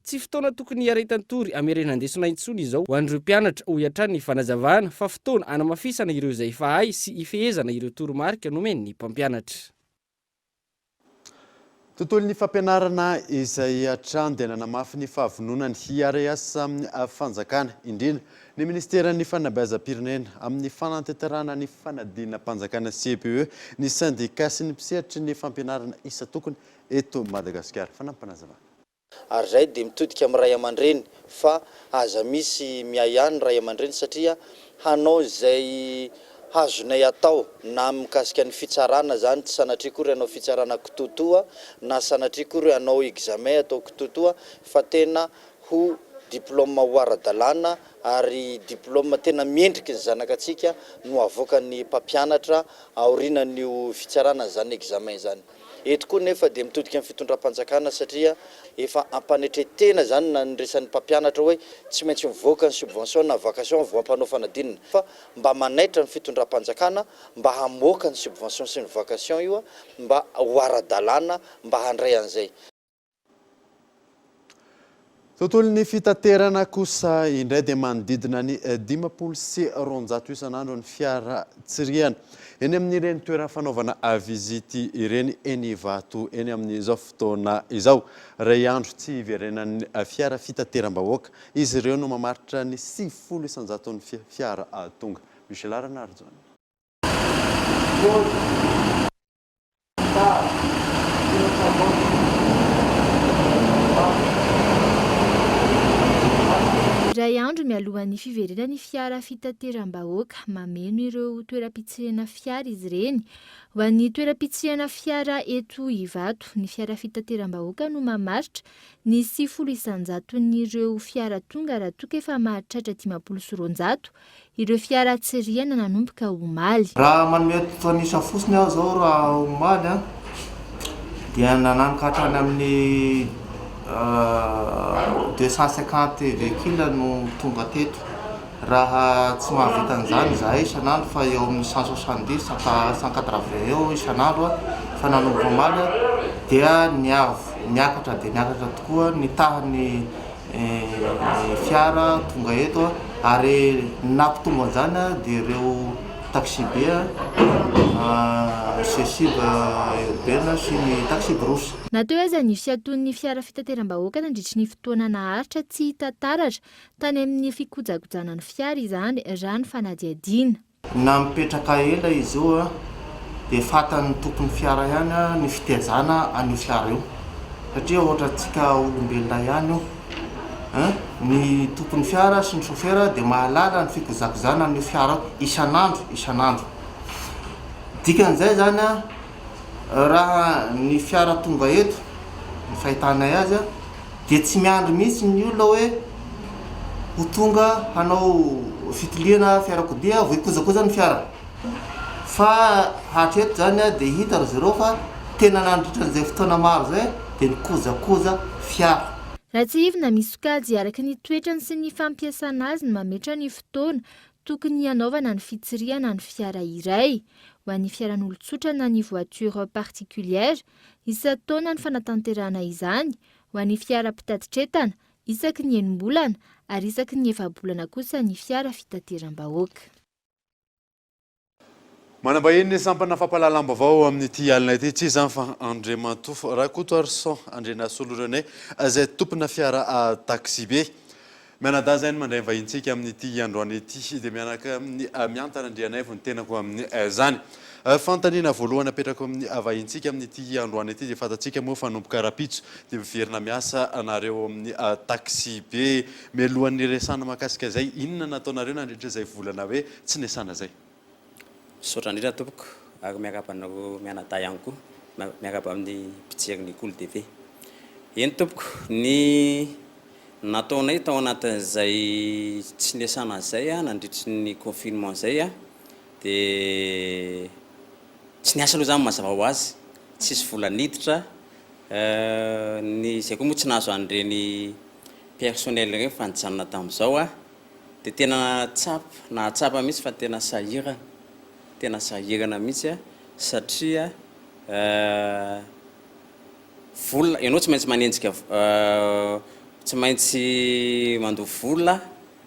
Tsy fotoana tokony hiaretan-tory amerenandesona intsony izao ho an'ireo mpianatra ho hiatrany ny fanazavana fa fotoana anamafisana ireo izay efa hay sy ifehezana ireo toromarika nomen'ny mpampianatra. Tontolo ny fampianarana izay hatrany dia nanamafy ny fahavononany hiara-iasa amin'ny fanjakana indrindra ny ministeran'ny fanabeazam-pirenena amin'ny fananteterana ny fanadinana mpanjakana CPE ny syndicat sy ny mpisehatra ny fampianarana isa tokony eto Madagasikara. Fanampanazavana. Ary zay dia mitodika amin'ny ray aman-dreny fa aza misy miahany ray aman-dreny satria hanao izay hazonay atao na mikasika ny fitsarana zany tsy sanatria kory anao fitsarana kitotoa na sanatria kory anao examen atao kitotoa fa tena ho diplôme ho ara-dalàna ary diplôme tena miendriky ny zanakatsika no avoakan'ny mpampianatra aorinan'io fitsarana zany examen zany. Eto koa nefa dia mitodika amin'ny fitondram-panjakana satria efa ampanetretena zany na nyresan'ny mpampianatra hoe tsy maintsy mivoaka ny subvention na vacation voam-panao fanadinana fa mba manaitra ny fitondram-panjakana mba hamoaka ny subvention sy ny vacation io mba ho ara-dalàna mba handray an'izay. Tontolo ny fitaterana kosa indray dia manodidina ny 500 sy 200 isan'andro ny fiara tsiriana eny amin'ireny toerana fanaovana vizity ireny eny Ivato eny amin'izao fotoana izao. Ray andro tsy iverenan'ny fiara fitateram-bahoaka izy ireo no mamaritra ny 700 isanjaton'ny fiara tonga. Michel Aranarjona. Ray andro mialohan'ny fiverenan'ny fiara fitateram-bahoaka mameno ireo toeram-pitsirana fiara izy ireny. Ho an'ny toeram-pitsirana fiara eto Ivato, ny fiara fitateram-bahoaka no mamaritra ny 700 isanjaton'ireo fiara tonga raha toa efa mahatratra 500 sy 200 ireo fiara tsiriana nanomboka omaly. Raha manome totanisa fosiny aho zao raha omaly dia nananika hatrany amin'ny 250 véhicule no tonga teto. Raha tsy mahavita an'izany zahay isan'andro fa eo amin'ny 170 180 eo isan'andro fa nanomboka omaly dia niakatra dia niakatra tokoa ny tahany fiara tonga eto ary nampitombo an'izany dia ireo taxi be sesiba urbaine sy ny taxi brousse. Natao aza ny fiaton'ny fiara fitateram-bahoaka nandritry ny fotoana naharitra tsy hitantaratra tany amin'ny fikojakojana ny fiara izany raha ny fanadihadiana. Na mipetraka ela izy io dia fatan'ny tompon'ny fiara ihany ny fitezana an'io fiara io satria ohatra antsika olombelona ihany io ny tompon'ny fiara sy ny chauffeur dia mahalala ny fikojakojana an'io fiara isan'andro. Dikan'izay zany raha ny fiara tonga eto ny fahitanay azy dia tsy miandry mihitsy ny olona hoe ho tonga hanao fitiliana fiarakodia vao hikojakoja ny fiara fa hatreto zany dia hita ry zareo fa tena nandritran'izay fotoana maro zay dia nikojakoja fiara. Raha tsy ivona misy sokajy araka ny toetrany sy ny fampiasana azy no mametra ny fotoana tokony hanaovana ny fitsiriana ny fiara iray. ho an'ny fiaran'olon-tsotra na ny voiture particulière isa taona ny fanatanterahana izany, ho an'ny fiara mpitatitr'entana isaky ny enim-bolana ary isaky ny efa-bolana kosa ny fiara fitateram-bahoaka. Manambahiny sampana fampahalalam-baovao amin'ity alina ity tsy izany fa André Mantofo Rakoto Arson Andrena Soloronay izay tompona fiara taxi be. Mianadahy zay mandray vahintsika amin'ity androany ity dia mianaka amin'ny miantana andrianay vao ny tenako amin'ny zany. Fantaniana voalohany apetrako amin'ny vahintsika amin'ity androany ity dia fantatsika moa fanomboka rapitso dia miverina miasa anareo amin'ny taxi be mialohan'ny resana makasika zay inona nataonareo nandritra izay volana hoe tsy nesana zay. Saotra indrindra tompoko ary miaraka aminao mianadahy ihany koa miaraka amin'ny mpitserin'ny Cool TV. Eny tompoko ny nataonay tao anatin'izay tsy nesana zay nandritry ny confinement zay dia tsy niasa aloha zany mazava ho azy tsisy vola niditra ny zay koa moa tsy nahazo an'ireny personnel regny fanjanona tamin'izao dia tena nahatsapa mihitsy fa tena sahirana mihitsy satria vola ianao tsy maintsy manenjika tsy maintsy mandoa vola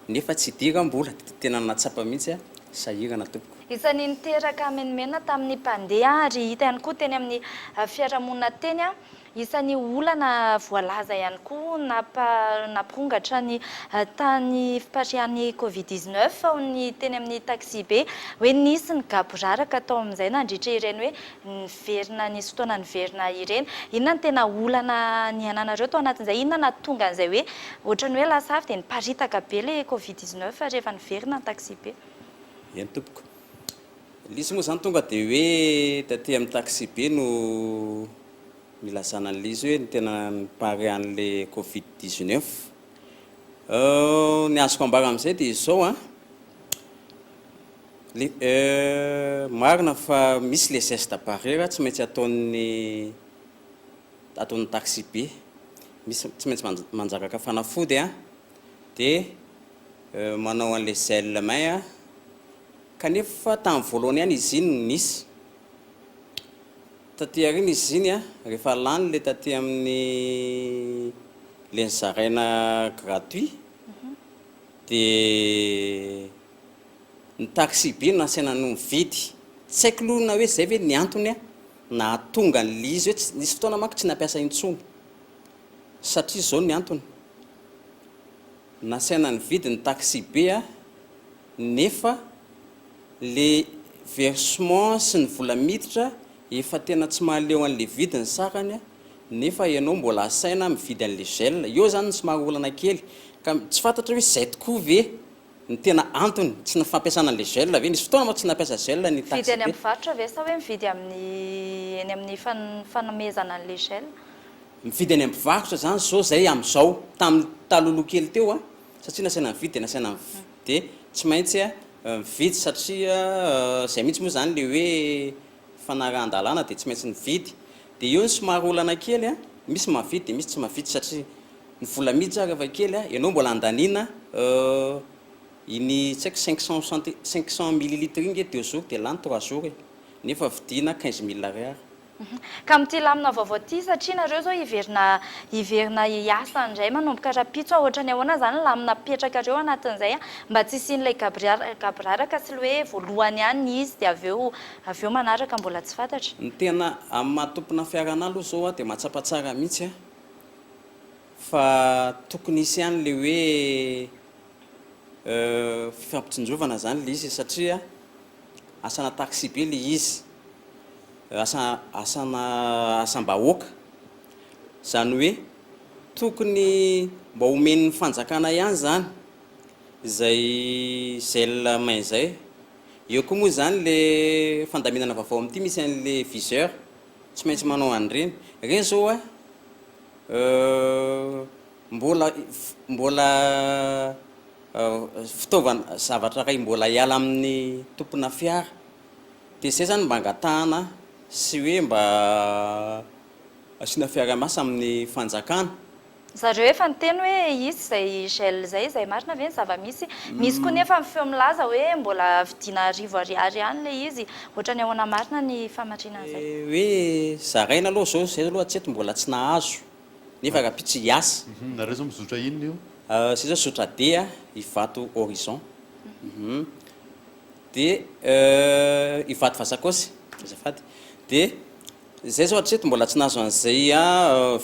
nefa tsy dira-mbola tena nahatsapa mihitsy sahirana tompoko. Isan'ny niteraka menimena tamin'ny mpandeha ary hita ihany koa teny amin'ny fiarahamonina teny isan'ny olana voalaza ihany koa nampirongatra ny tany fiparihan'ny Covid-19 ao ny teny amin'ny taxi be hoe nisy ny gaboraraka tao amin'izay nandritra ireny hoe niverina ny fotoana niverina ireny. Inona ny tena olana ny ananareo tao anatin'izay? Inona nahatonga an'izay hoe ohatrany hoe lasa avy dia niparitaka be le Covid-19 rehefa niverina ny taxi be? Eny tompoko. Lisy moa zany tonga dia hoe taty amin'ny taxi be no milasana an'lizy hoe tena nipary an'le Covid-19. Ny azoko ambara amin'izay dia izao marina fa misy le geste barrière tsy maintsy ataon'ny taxi be, tsy maintsy manjakaka fanafody dia manao an'le gel main kanefa tamin'ny voalohany ihany izy iny nisy taty ariny izy iny rehefa lany le taty amin'ny le nizaraina gratuit dia ny taxi be nasaina no mividy tsy haiko lohana hoe zay ve ny antony nahatonga an'lizy hoe nisy fotoana manko tsy nampiasa intsony satria zao ny antony nasaina ny vidy ny taxi be nefa le versement sy ny vola miditra efa tena tsy mahaleo an'le vidiny sarany nefa ianao mbola asaina mividy an'le gel. Eo zany somary olana kely ka tsy fantatra hoe zay tokoa ve ny tena antony tsy fampiasana an'le gel ve nisy fotoana moa tsy nampiasa gel ny taxi be. Mividy any amin'ny varotra ve sa hoe mividy eny amin'ny fanomezana an'le gel? Mividy any amin'ny varotra zany zao zay amin'izao tamin'ny taloloha kely teo satria nasaina mividy dia tsy maintsy mividy satria zay mihitsy moa zany le hoe fanarahan-dalàna dia tsy maintsy nividy dia eo ny somary olana kely misy mavidy dia misy tsy mavidy satria ny vola miditra rehefa kely ianao mbola andaniana iny tsy haiko 500 millilitre iny teo jour dia lany 3 jours nefa vidina 15 000 ariary. Ka amin'ity lamina vaovao ity satria nareo zao hiverina hiasa indray manomboka rapitso ohatra ny ahoana zany lamina petraka reo anatin'izay mba tsy isian'ilay gabraraka sy le hoe voalohany ihany izy dia avy eo manaraka mbola tsy fantatra. Ny tena amin'ny mahatompona fiarana aloha zao dia matsapatsara mihitsy fa tokony isy ihany le hoe fifampitsinjovana zany le izy satria asana taxi be le izy asam-bahoaka zany hoe tokony mba omen'ny fanjakana ihany zany izay gel main zay. Eo koa moa zany le fandaminana vaovao amin'ity misy an'le viseur tsy maintsy manao an'ireny reny zao mbola fitaovana zavatra ray mbola hiala amin'ny tompona fiara dia zay zany mba angatahana sy hoe mba asiana fiara-miasa amin'ny fanjakana zareo efa niteny hoe izy zay gel zay marina ve ny zava-misy misy koa nefa mifeo milaza hoe mbola vidiana 10,000 ihany le izy ohatra ny ahoana marina ny famatrina zay hoe zaraina aloha zay aloha hatreto mbola tsy nahazo nefa kapitsy hiasa nareo zao mizotra inona io sy zao sotra D Ivato Horizon dia Ivato Vasakosy azafady dia zay zao hatreto mbola tsy nahazo an'izay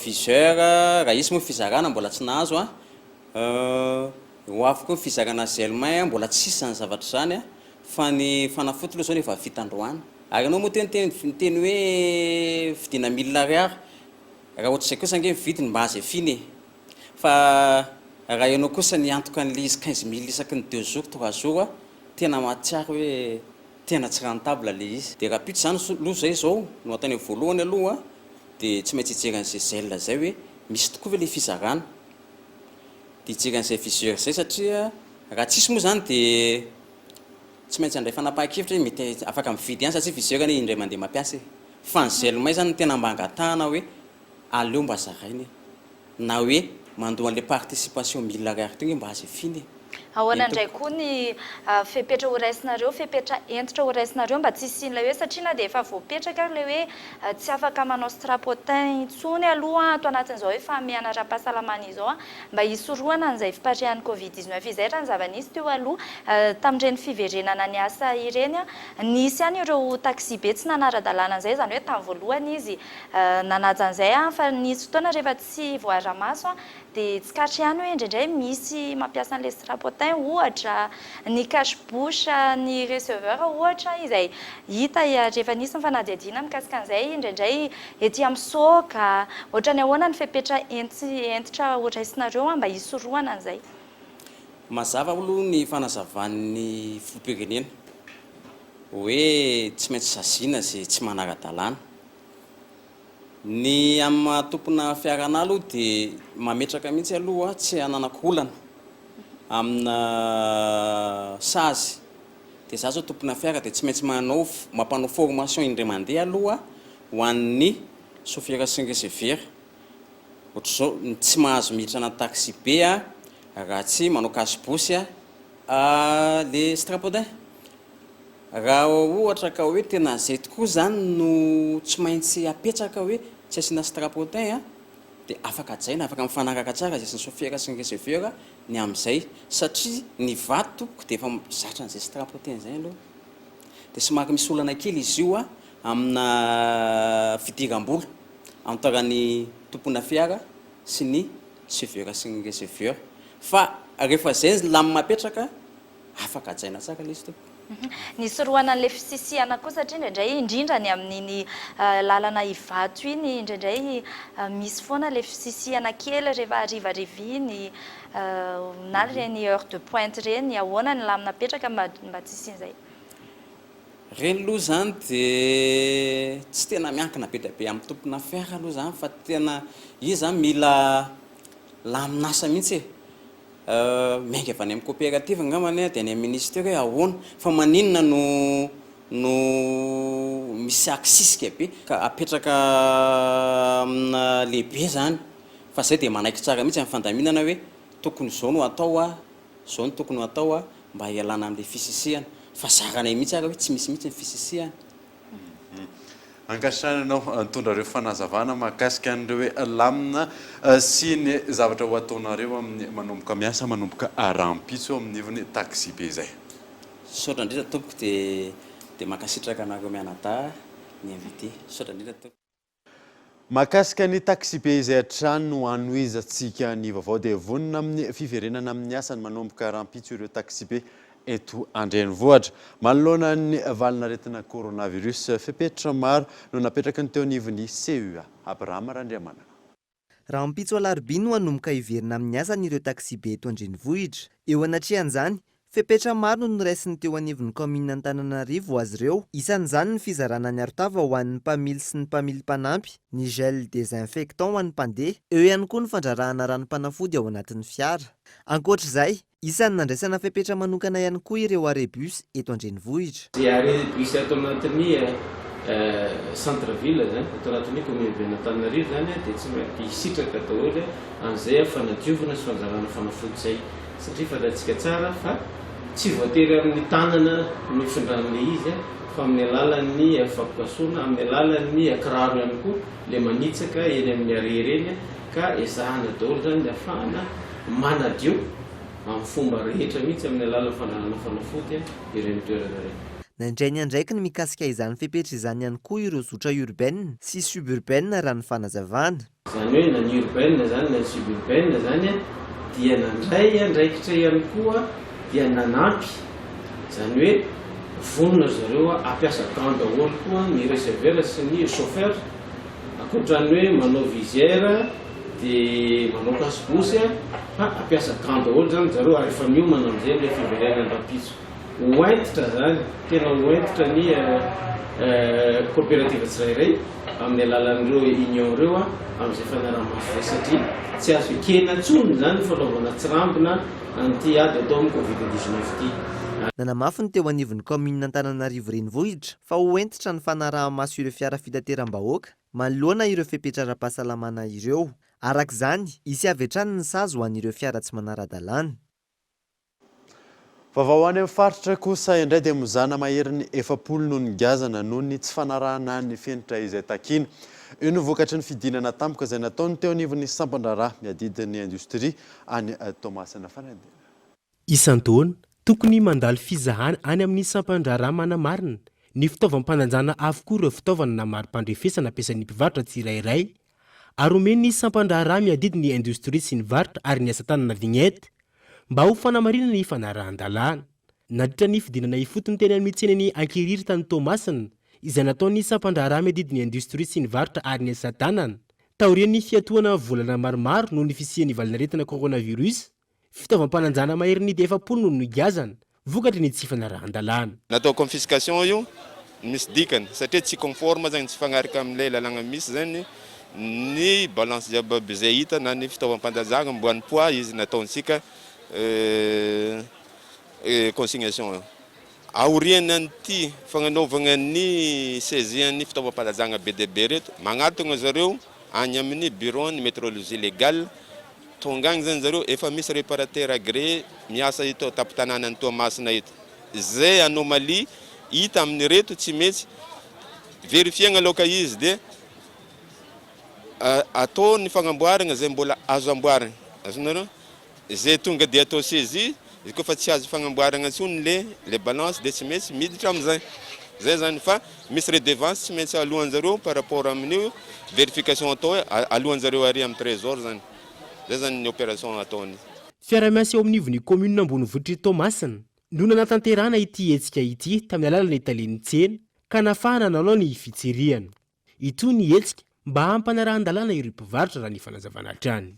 viseur raha isy moa fizarana mbola tsy nahazo ho afaka fizarana gelmain mbola tsisy zany zavatra zany fa ny fanafoty aloha zao nefa vita androany ary anao moa teny hoe vidina 1000 ariary raha ohatra izay kosa nge vidiny mba azy finy fa raha ianao kosa ny antoka an'le izy 15 000 isaky ny 2 jours 3 jours tena mahatsiary hoe tena tsy rentable le izy dia raha pitsy zany aloha zay zao no ataony voalohany aloha dia tsy maintsy hijery an'izay gel zay hoe misy tokoa ve le fizarana dia hijery an'izay viseur zay satria raha tsisy moa zany dia tsy maintsy andray fanapahan-kevitra mety afaka mividy ihany satria viseur any indray mandeha mampiasa fa ny gel may zany tena mba angatahana hoe aleo mba zarainy na hoe mandoa an'le participation 1000 ariary teo mba azy finy ahoana indray koa ny fepetra ho raisinareo fepetra entitra ho raisinareo mba tsy isian'ilay hoe satria na dia efa voapetraka le hoe tsy afaka manao strapotin intsony aloha atao anatin'izao hoe fahamiana ara-pahasalamana izao mba hisorohana an'izay fipatrihan'ny covid-19 izay raha ny zava-nisy teo aloha tamin'ireny fiverenana ny asa ireny nisy ihany ireo taxi be tsy nanara-dalàna an'izay zany hoe tamin'ny voalohany izy nanaja an'izay fa nisy fotoana rehefa tsy voara-maso dia tsy katry ihany hoe indraindray misy mampiasa an'ilay strapotin ohatra ny cache-bouche ny receveur ohatra izay hita rehefa nisy mifanadihadiana mikasika an'izay indraindray ety amin'ny soka ohatra ny ahoana ny fepetra entitra horaisinareo mba hisorohana an'izay mazava aloha ny fanazavan'ny filoham-pirenena hoe tsy maintsy sasiana zay tsy manara-dalàna ny amin'ny tompona fiarana aloha dia mametraka mihitsy aloha tsy ananakolana amina sazy dia za zao tompona fiara dia tsy maintsy mampanao formation indray mandeha aloha ho an'ny chauffeur sy ny receveur ohatra zao tsy mahazo miditra anaty taxi be raha tsy manao cache-bouche le strapotin raha ohatra ka hoe tena zay tokoa zany no tsy maintsy apetraka hoe tsy asiana strapotin dia afaka jaina afaka mifanaraka tsara zay sy ny chauffeur sy ny receveur ny amin'izay satria ny vato dia efa zatra an'izay strapotin zay aloha dia somary misy olana kely izy io amina fidiram-bola amitaran'ny tompona fiara sy ny chauffeur sy ny receveur fa rehefa zay lamy mapetraka afaka jaina tsara le izy to ny sorohana an'ilay fisisiana koa satria indraindray indrindra ny amin'ny lalana Ivato iny indraindray misy foana ilay fisisiana kely rehefa arivariviny na reny heure de pointe reny ahoana ny lamina petraka mba tsy isian'izay reny aloha zany dia tsy tena miankina be dia be amin'ny tompona fiara aloha zany fa tena izy zany mila laminasa mihitsy miainga avy any amin'ny coopérative ngamany dia any amin'ny ministère hoe ahoana fa maninona no misy aksisika be ka apetraka amina lehibe zany fa zay dia manaiky tsara mihitsy amin'ny fandaminana hoe tokony zao no atao zao no tokony atao mba hialana amin'ilay fisisihana fa zaranay mihitsy ara hoe tsy misy mihitsy ny fisisihana ankasitrahanao nitondrareo fanazavana mahakasika an'ireo hoe lamina sy ny zavatra ho ataonareo amin'ny manomboka miasa manomboka rampitso amin'ivony taxi be zay saotra indrindra tompoko dia mankasitraka anareo mianadahy ny invité saotra indrindra tompoko mahakasika ny taxi be izay hatrany no anoizatsika ny vaovao dia vonina amin'ny fiverenana amin'ny asany manomboka rampitso ireo taxi be eto andrenivohitra manoloana ny valinaretina coronavirus fepetra maro no napetraka ny teo anivon'ny CUA Abraham Randriamanana rampitso alarobia no hanomboka hiverina amin'ny asany ireo taxi be eto andrenivohitra eo anatrehan'izany fepetra maro no noraisiny teo anivon'ny commune Antananarivo azy ireo isan'izany ny fizarana ny arotava ho an'ny mpamily sy ny mpamily mpanampy ny gel désinfectant ho an'ny mpandeha eo ihany koa ny fandrarahana ranom-panafody ao anatin'ny fiara ankoatr'izay isan'ny nandraisana fepetra manokana ihany koa ireo arébus eto andrenivohitra dia arébus ato anatin'ny centre-ville zany atao anatin'ny commune ben'Antananarivo zany dia tsy maintsy hisitraka daholo an'izay fanadiovana sy fanjavana fanafody-zay satria fantatsika tsara fa tsy voatery amin'ny tanana ny findran'ilay izy fa amin'ny alalan'ny fampipasoana, amin'ny alalan'ny kiraro ihany koa le manitsaka eny amin'ny arery eny ka ezahana daholo zany ny ahafahana manadio amin'ny fomba rehetra mihitsy amin'ny alalan'ny fandrahana fanafody ireny toerana ireny. Nandrainy andraiky ny mikasika izany fepetra izany ihany koa ireo zotra urbaine sy suburbaine raha ny fanazavana. Zany hoe na ny urbaine zany na ny suburbaine zany dia nandray andraikitra ihany koa dia nanampy zany hoe vonona zareo ampiasa gant daholo koa ny receveur sy ny chauffeur akoatrany hoe manao visière dia manao kasibosy fa ampiasa gant daholo zany zareo ary efa miomana amin'izay le fiverenany rapitso oentitra zany tena oentitra ny coopérative tsirairay amin'ny alalan'ireo union ireo amin'izay fanaraha-maso zay satria tsy azo ekena tsony zany fanaovana tsirambina an'ity ady atao amin'ny covid-19 ty. Nanamafy ny teo anivon'ny commune Antananarivo renivohitra fa hoentitra ny fanaraha-maso ireo fiara fitateram-bahoaka manoloana ireo fepetra ara-pahasalamana ireo. Arak'izany, isy avy hatrany ny sazy ho an'ireo fiara tsy manara-dalàna. Vaovao any amin'ny faritra kosa indray dia mozana mahery ny 7 noho ny gazana noho ny tsy fanarahana ny fenitra izay takina. Io no vokatry ny fidinana tampoka izay nataony teo anivon'ny sampan-draharaha miadidin'ny indostria any Tomasina Fanadina. Isan-taona tokony mandalo fizahana any amin'ny sampan-draharaha manamarina ny fitaovam-pandanjana avokoa ireo fitaovana na mari-pandrefesana ampiasain'ny mpivarotra tsirairay ary omeny ny sampan-draharaha miadidin'ny indostria sy ny varotra ary ny asa tanana vignette mba ho fanamarinana ny fanarahan-dalàna. Nandritra ny fidinana ifotony teny amin'ny tsenany Ankiriry tany Tomasina izay nataony sampan-draharaha miadidin'ny indostria sy ny varotra ary ny asa tanana taorian'ny fiatoana volana maromaro noho ny fisian'ny valinaretina coronavirus. Fitaovam-pananjana mahery ny 7 noho ny gazana vokatry ny tsy fanarahan-dalàna. Natao confiscation io misy dikany satria tsy conforme zany tsy fagnaraka amin'ilay lalagna misy zany ny balance jiaby izay hita na ny fitaovam-pandanjana mboan'ny poids izy nataontsika consignation. Aoriana an'ity fagnanaovana ny saisian'ny fitaovam-pandanjana be dia be reto magnatona zareo any amin'ny bureau ny métrologie légale tonga agny zany zareo efa misy réparateur agréé miasa ito tapitanana ny Tomasina ito. Zay anomalie hita amin'ny reto tsy metsy verifiagna aloka izy dia atao ny fagnamboarana zay mbola azo amboarana. Azonareo zay tonga dia atao saisie izy koa fa tsy azo fagnamboarana tsony le balance dia tsy metsy miditra amin'izay. Zay zany fa misy redevance tsy maintsy alohan'jareo par rapport amin'io vérification atao alohan'jareo ary amin'ny trésor zany. Zay zany ny opération ataony. Fiara-miasa eo amin'ny ivon'ny commune ambonivohitry Tomasina no nanatanterahana ity hetsika ity tamin'ny alalan'ny italian'ny tsena ka nafahana nanao ny fitsirihana. Ito ny hetsika mba hampanarahan-dalàna ireo mpivarotra raha ny fanazavana hatrany.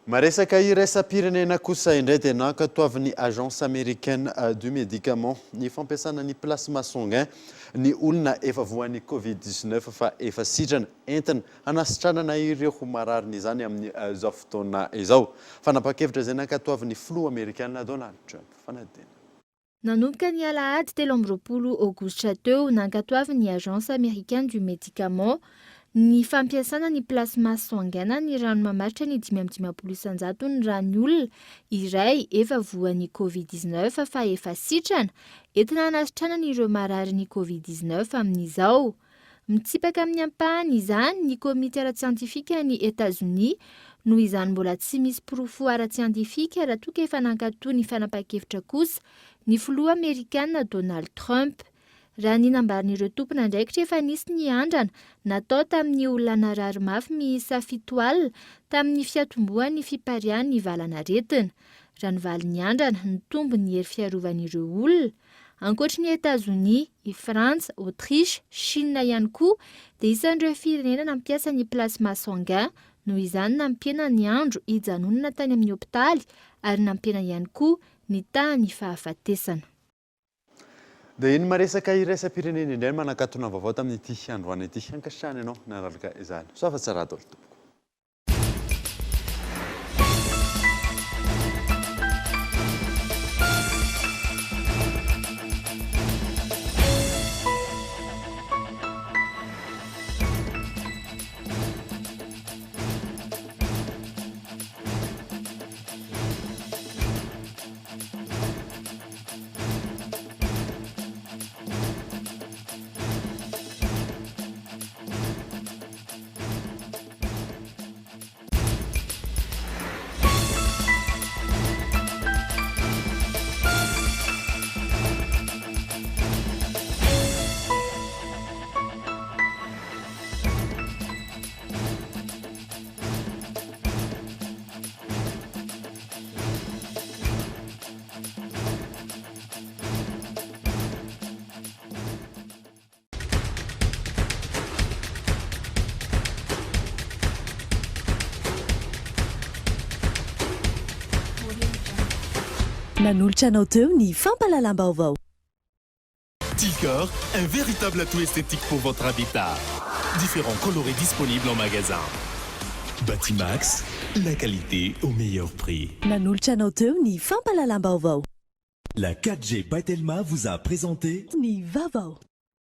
Maresaka iraisam-pirenena kosa indray dia nankatoavin'ny agence américaine du médicament ny fampiasana ny plasma sanguin ny olona efa voan'ny covid-19 fa efa sitrana entina hanasitranana ireo ho mararina izany amin'ny zao fotoana izao. Fanapa-kevitra izay nankatoavin'ny filoha amerikanina Donald Trump. Fanadina. Nanomboka ny alahady 13 aogositra teo nankatoavin'ny agence américaine du médicament ny fampiasana ny plasma sanguin ny rano mamaritra ny 550 ny ran'olona iray efa voan'ny covid-19 fa efa sitrana entina hanasitrana ireo marary ny covid-19 amin'izao. Mitsipaka amin'ny ampahany izany ny komite ara-tsiantifika ny États-Unis noho izany mbola tsy misy porofo ara-tsiantifika raha toa efa nankatoa ny fanapa-kevitra kosa ny filoha amerikanina Donald Trump. Raha ny nambarin'ireo tompona ndraikitra efa nisy ny andrana natao tamin'ny olona narary mafy miisa 7 alina tamin'ny fiatombohan'ny fiparian'ny valanaretina. Raha nivaly ny andrana ny tombo ny hery fiarovan'ireo olona. Ankoatry ny États-Unis, i Frantsa, Autriche, Chine ihany koa dia isan'ireo firenena nampiasa ny plasma sanguin noho izany nampiana ny andro hijanonana tany amin'ny hopitaly ary nampiana ihany koa ny tany fahafatesana. Dia iny maresaka iraisam-pirenena indray manakatona vaovao tamin'ity androany ity. Ankasitrahana ianao naralaka izany. Soafa tsara daholo tompoko. nanolotra anao teo ny fampalalam-baovao. Ticor, un véritable atout esthétique pour votre habitat. Différents coloris disponibles en magasin. Batimax, la qualité au meilleur prix. nanolotra anao teo ny fampalalam-baovao. La 4G by Telma vous a présenté ny vaovao.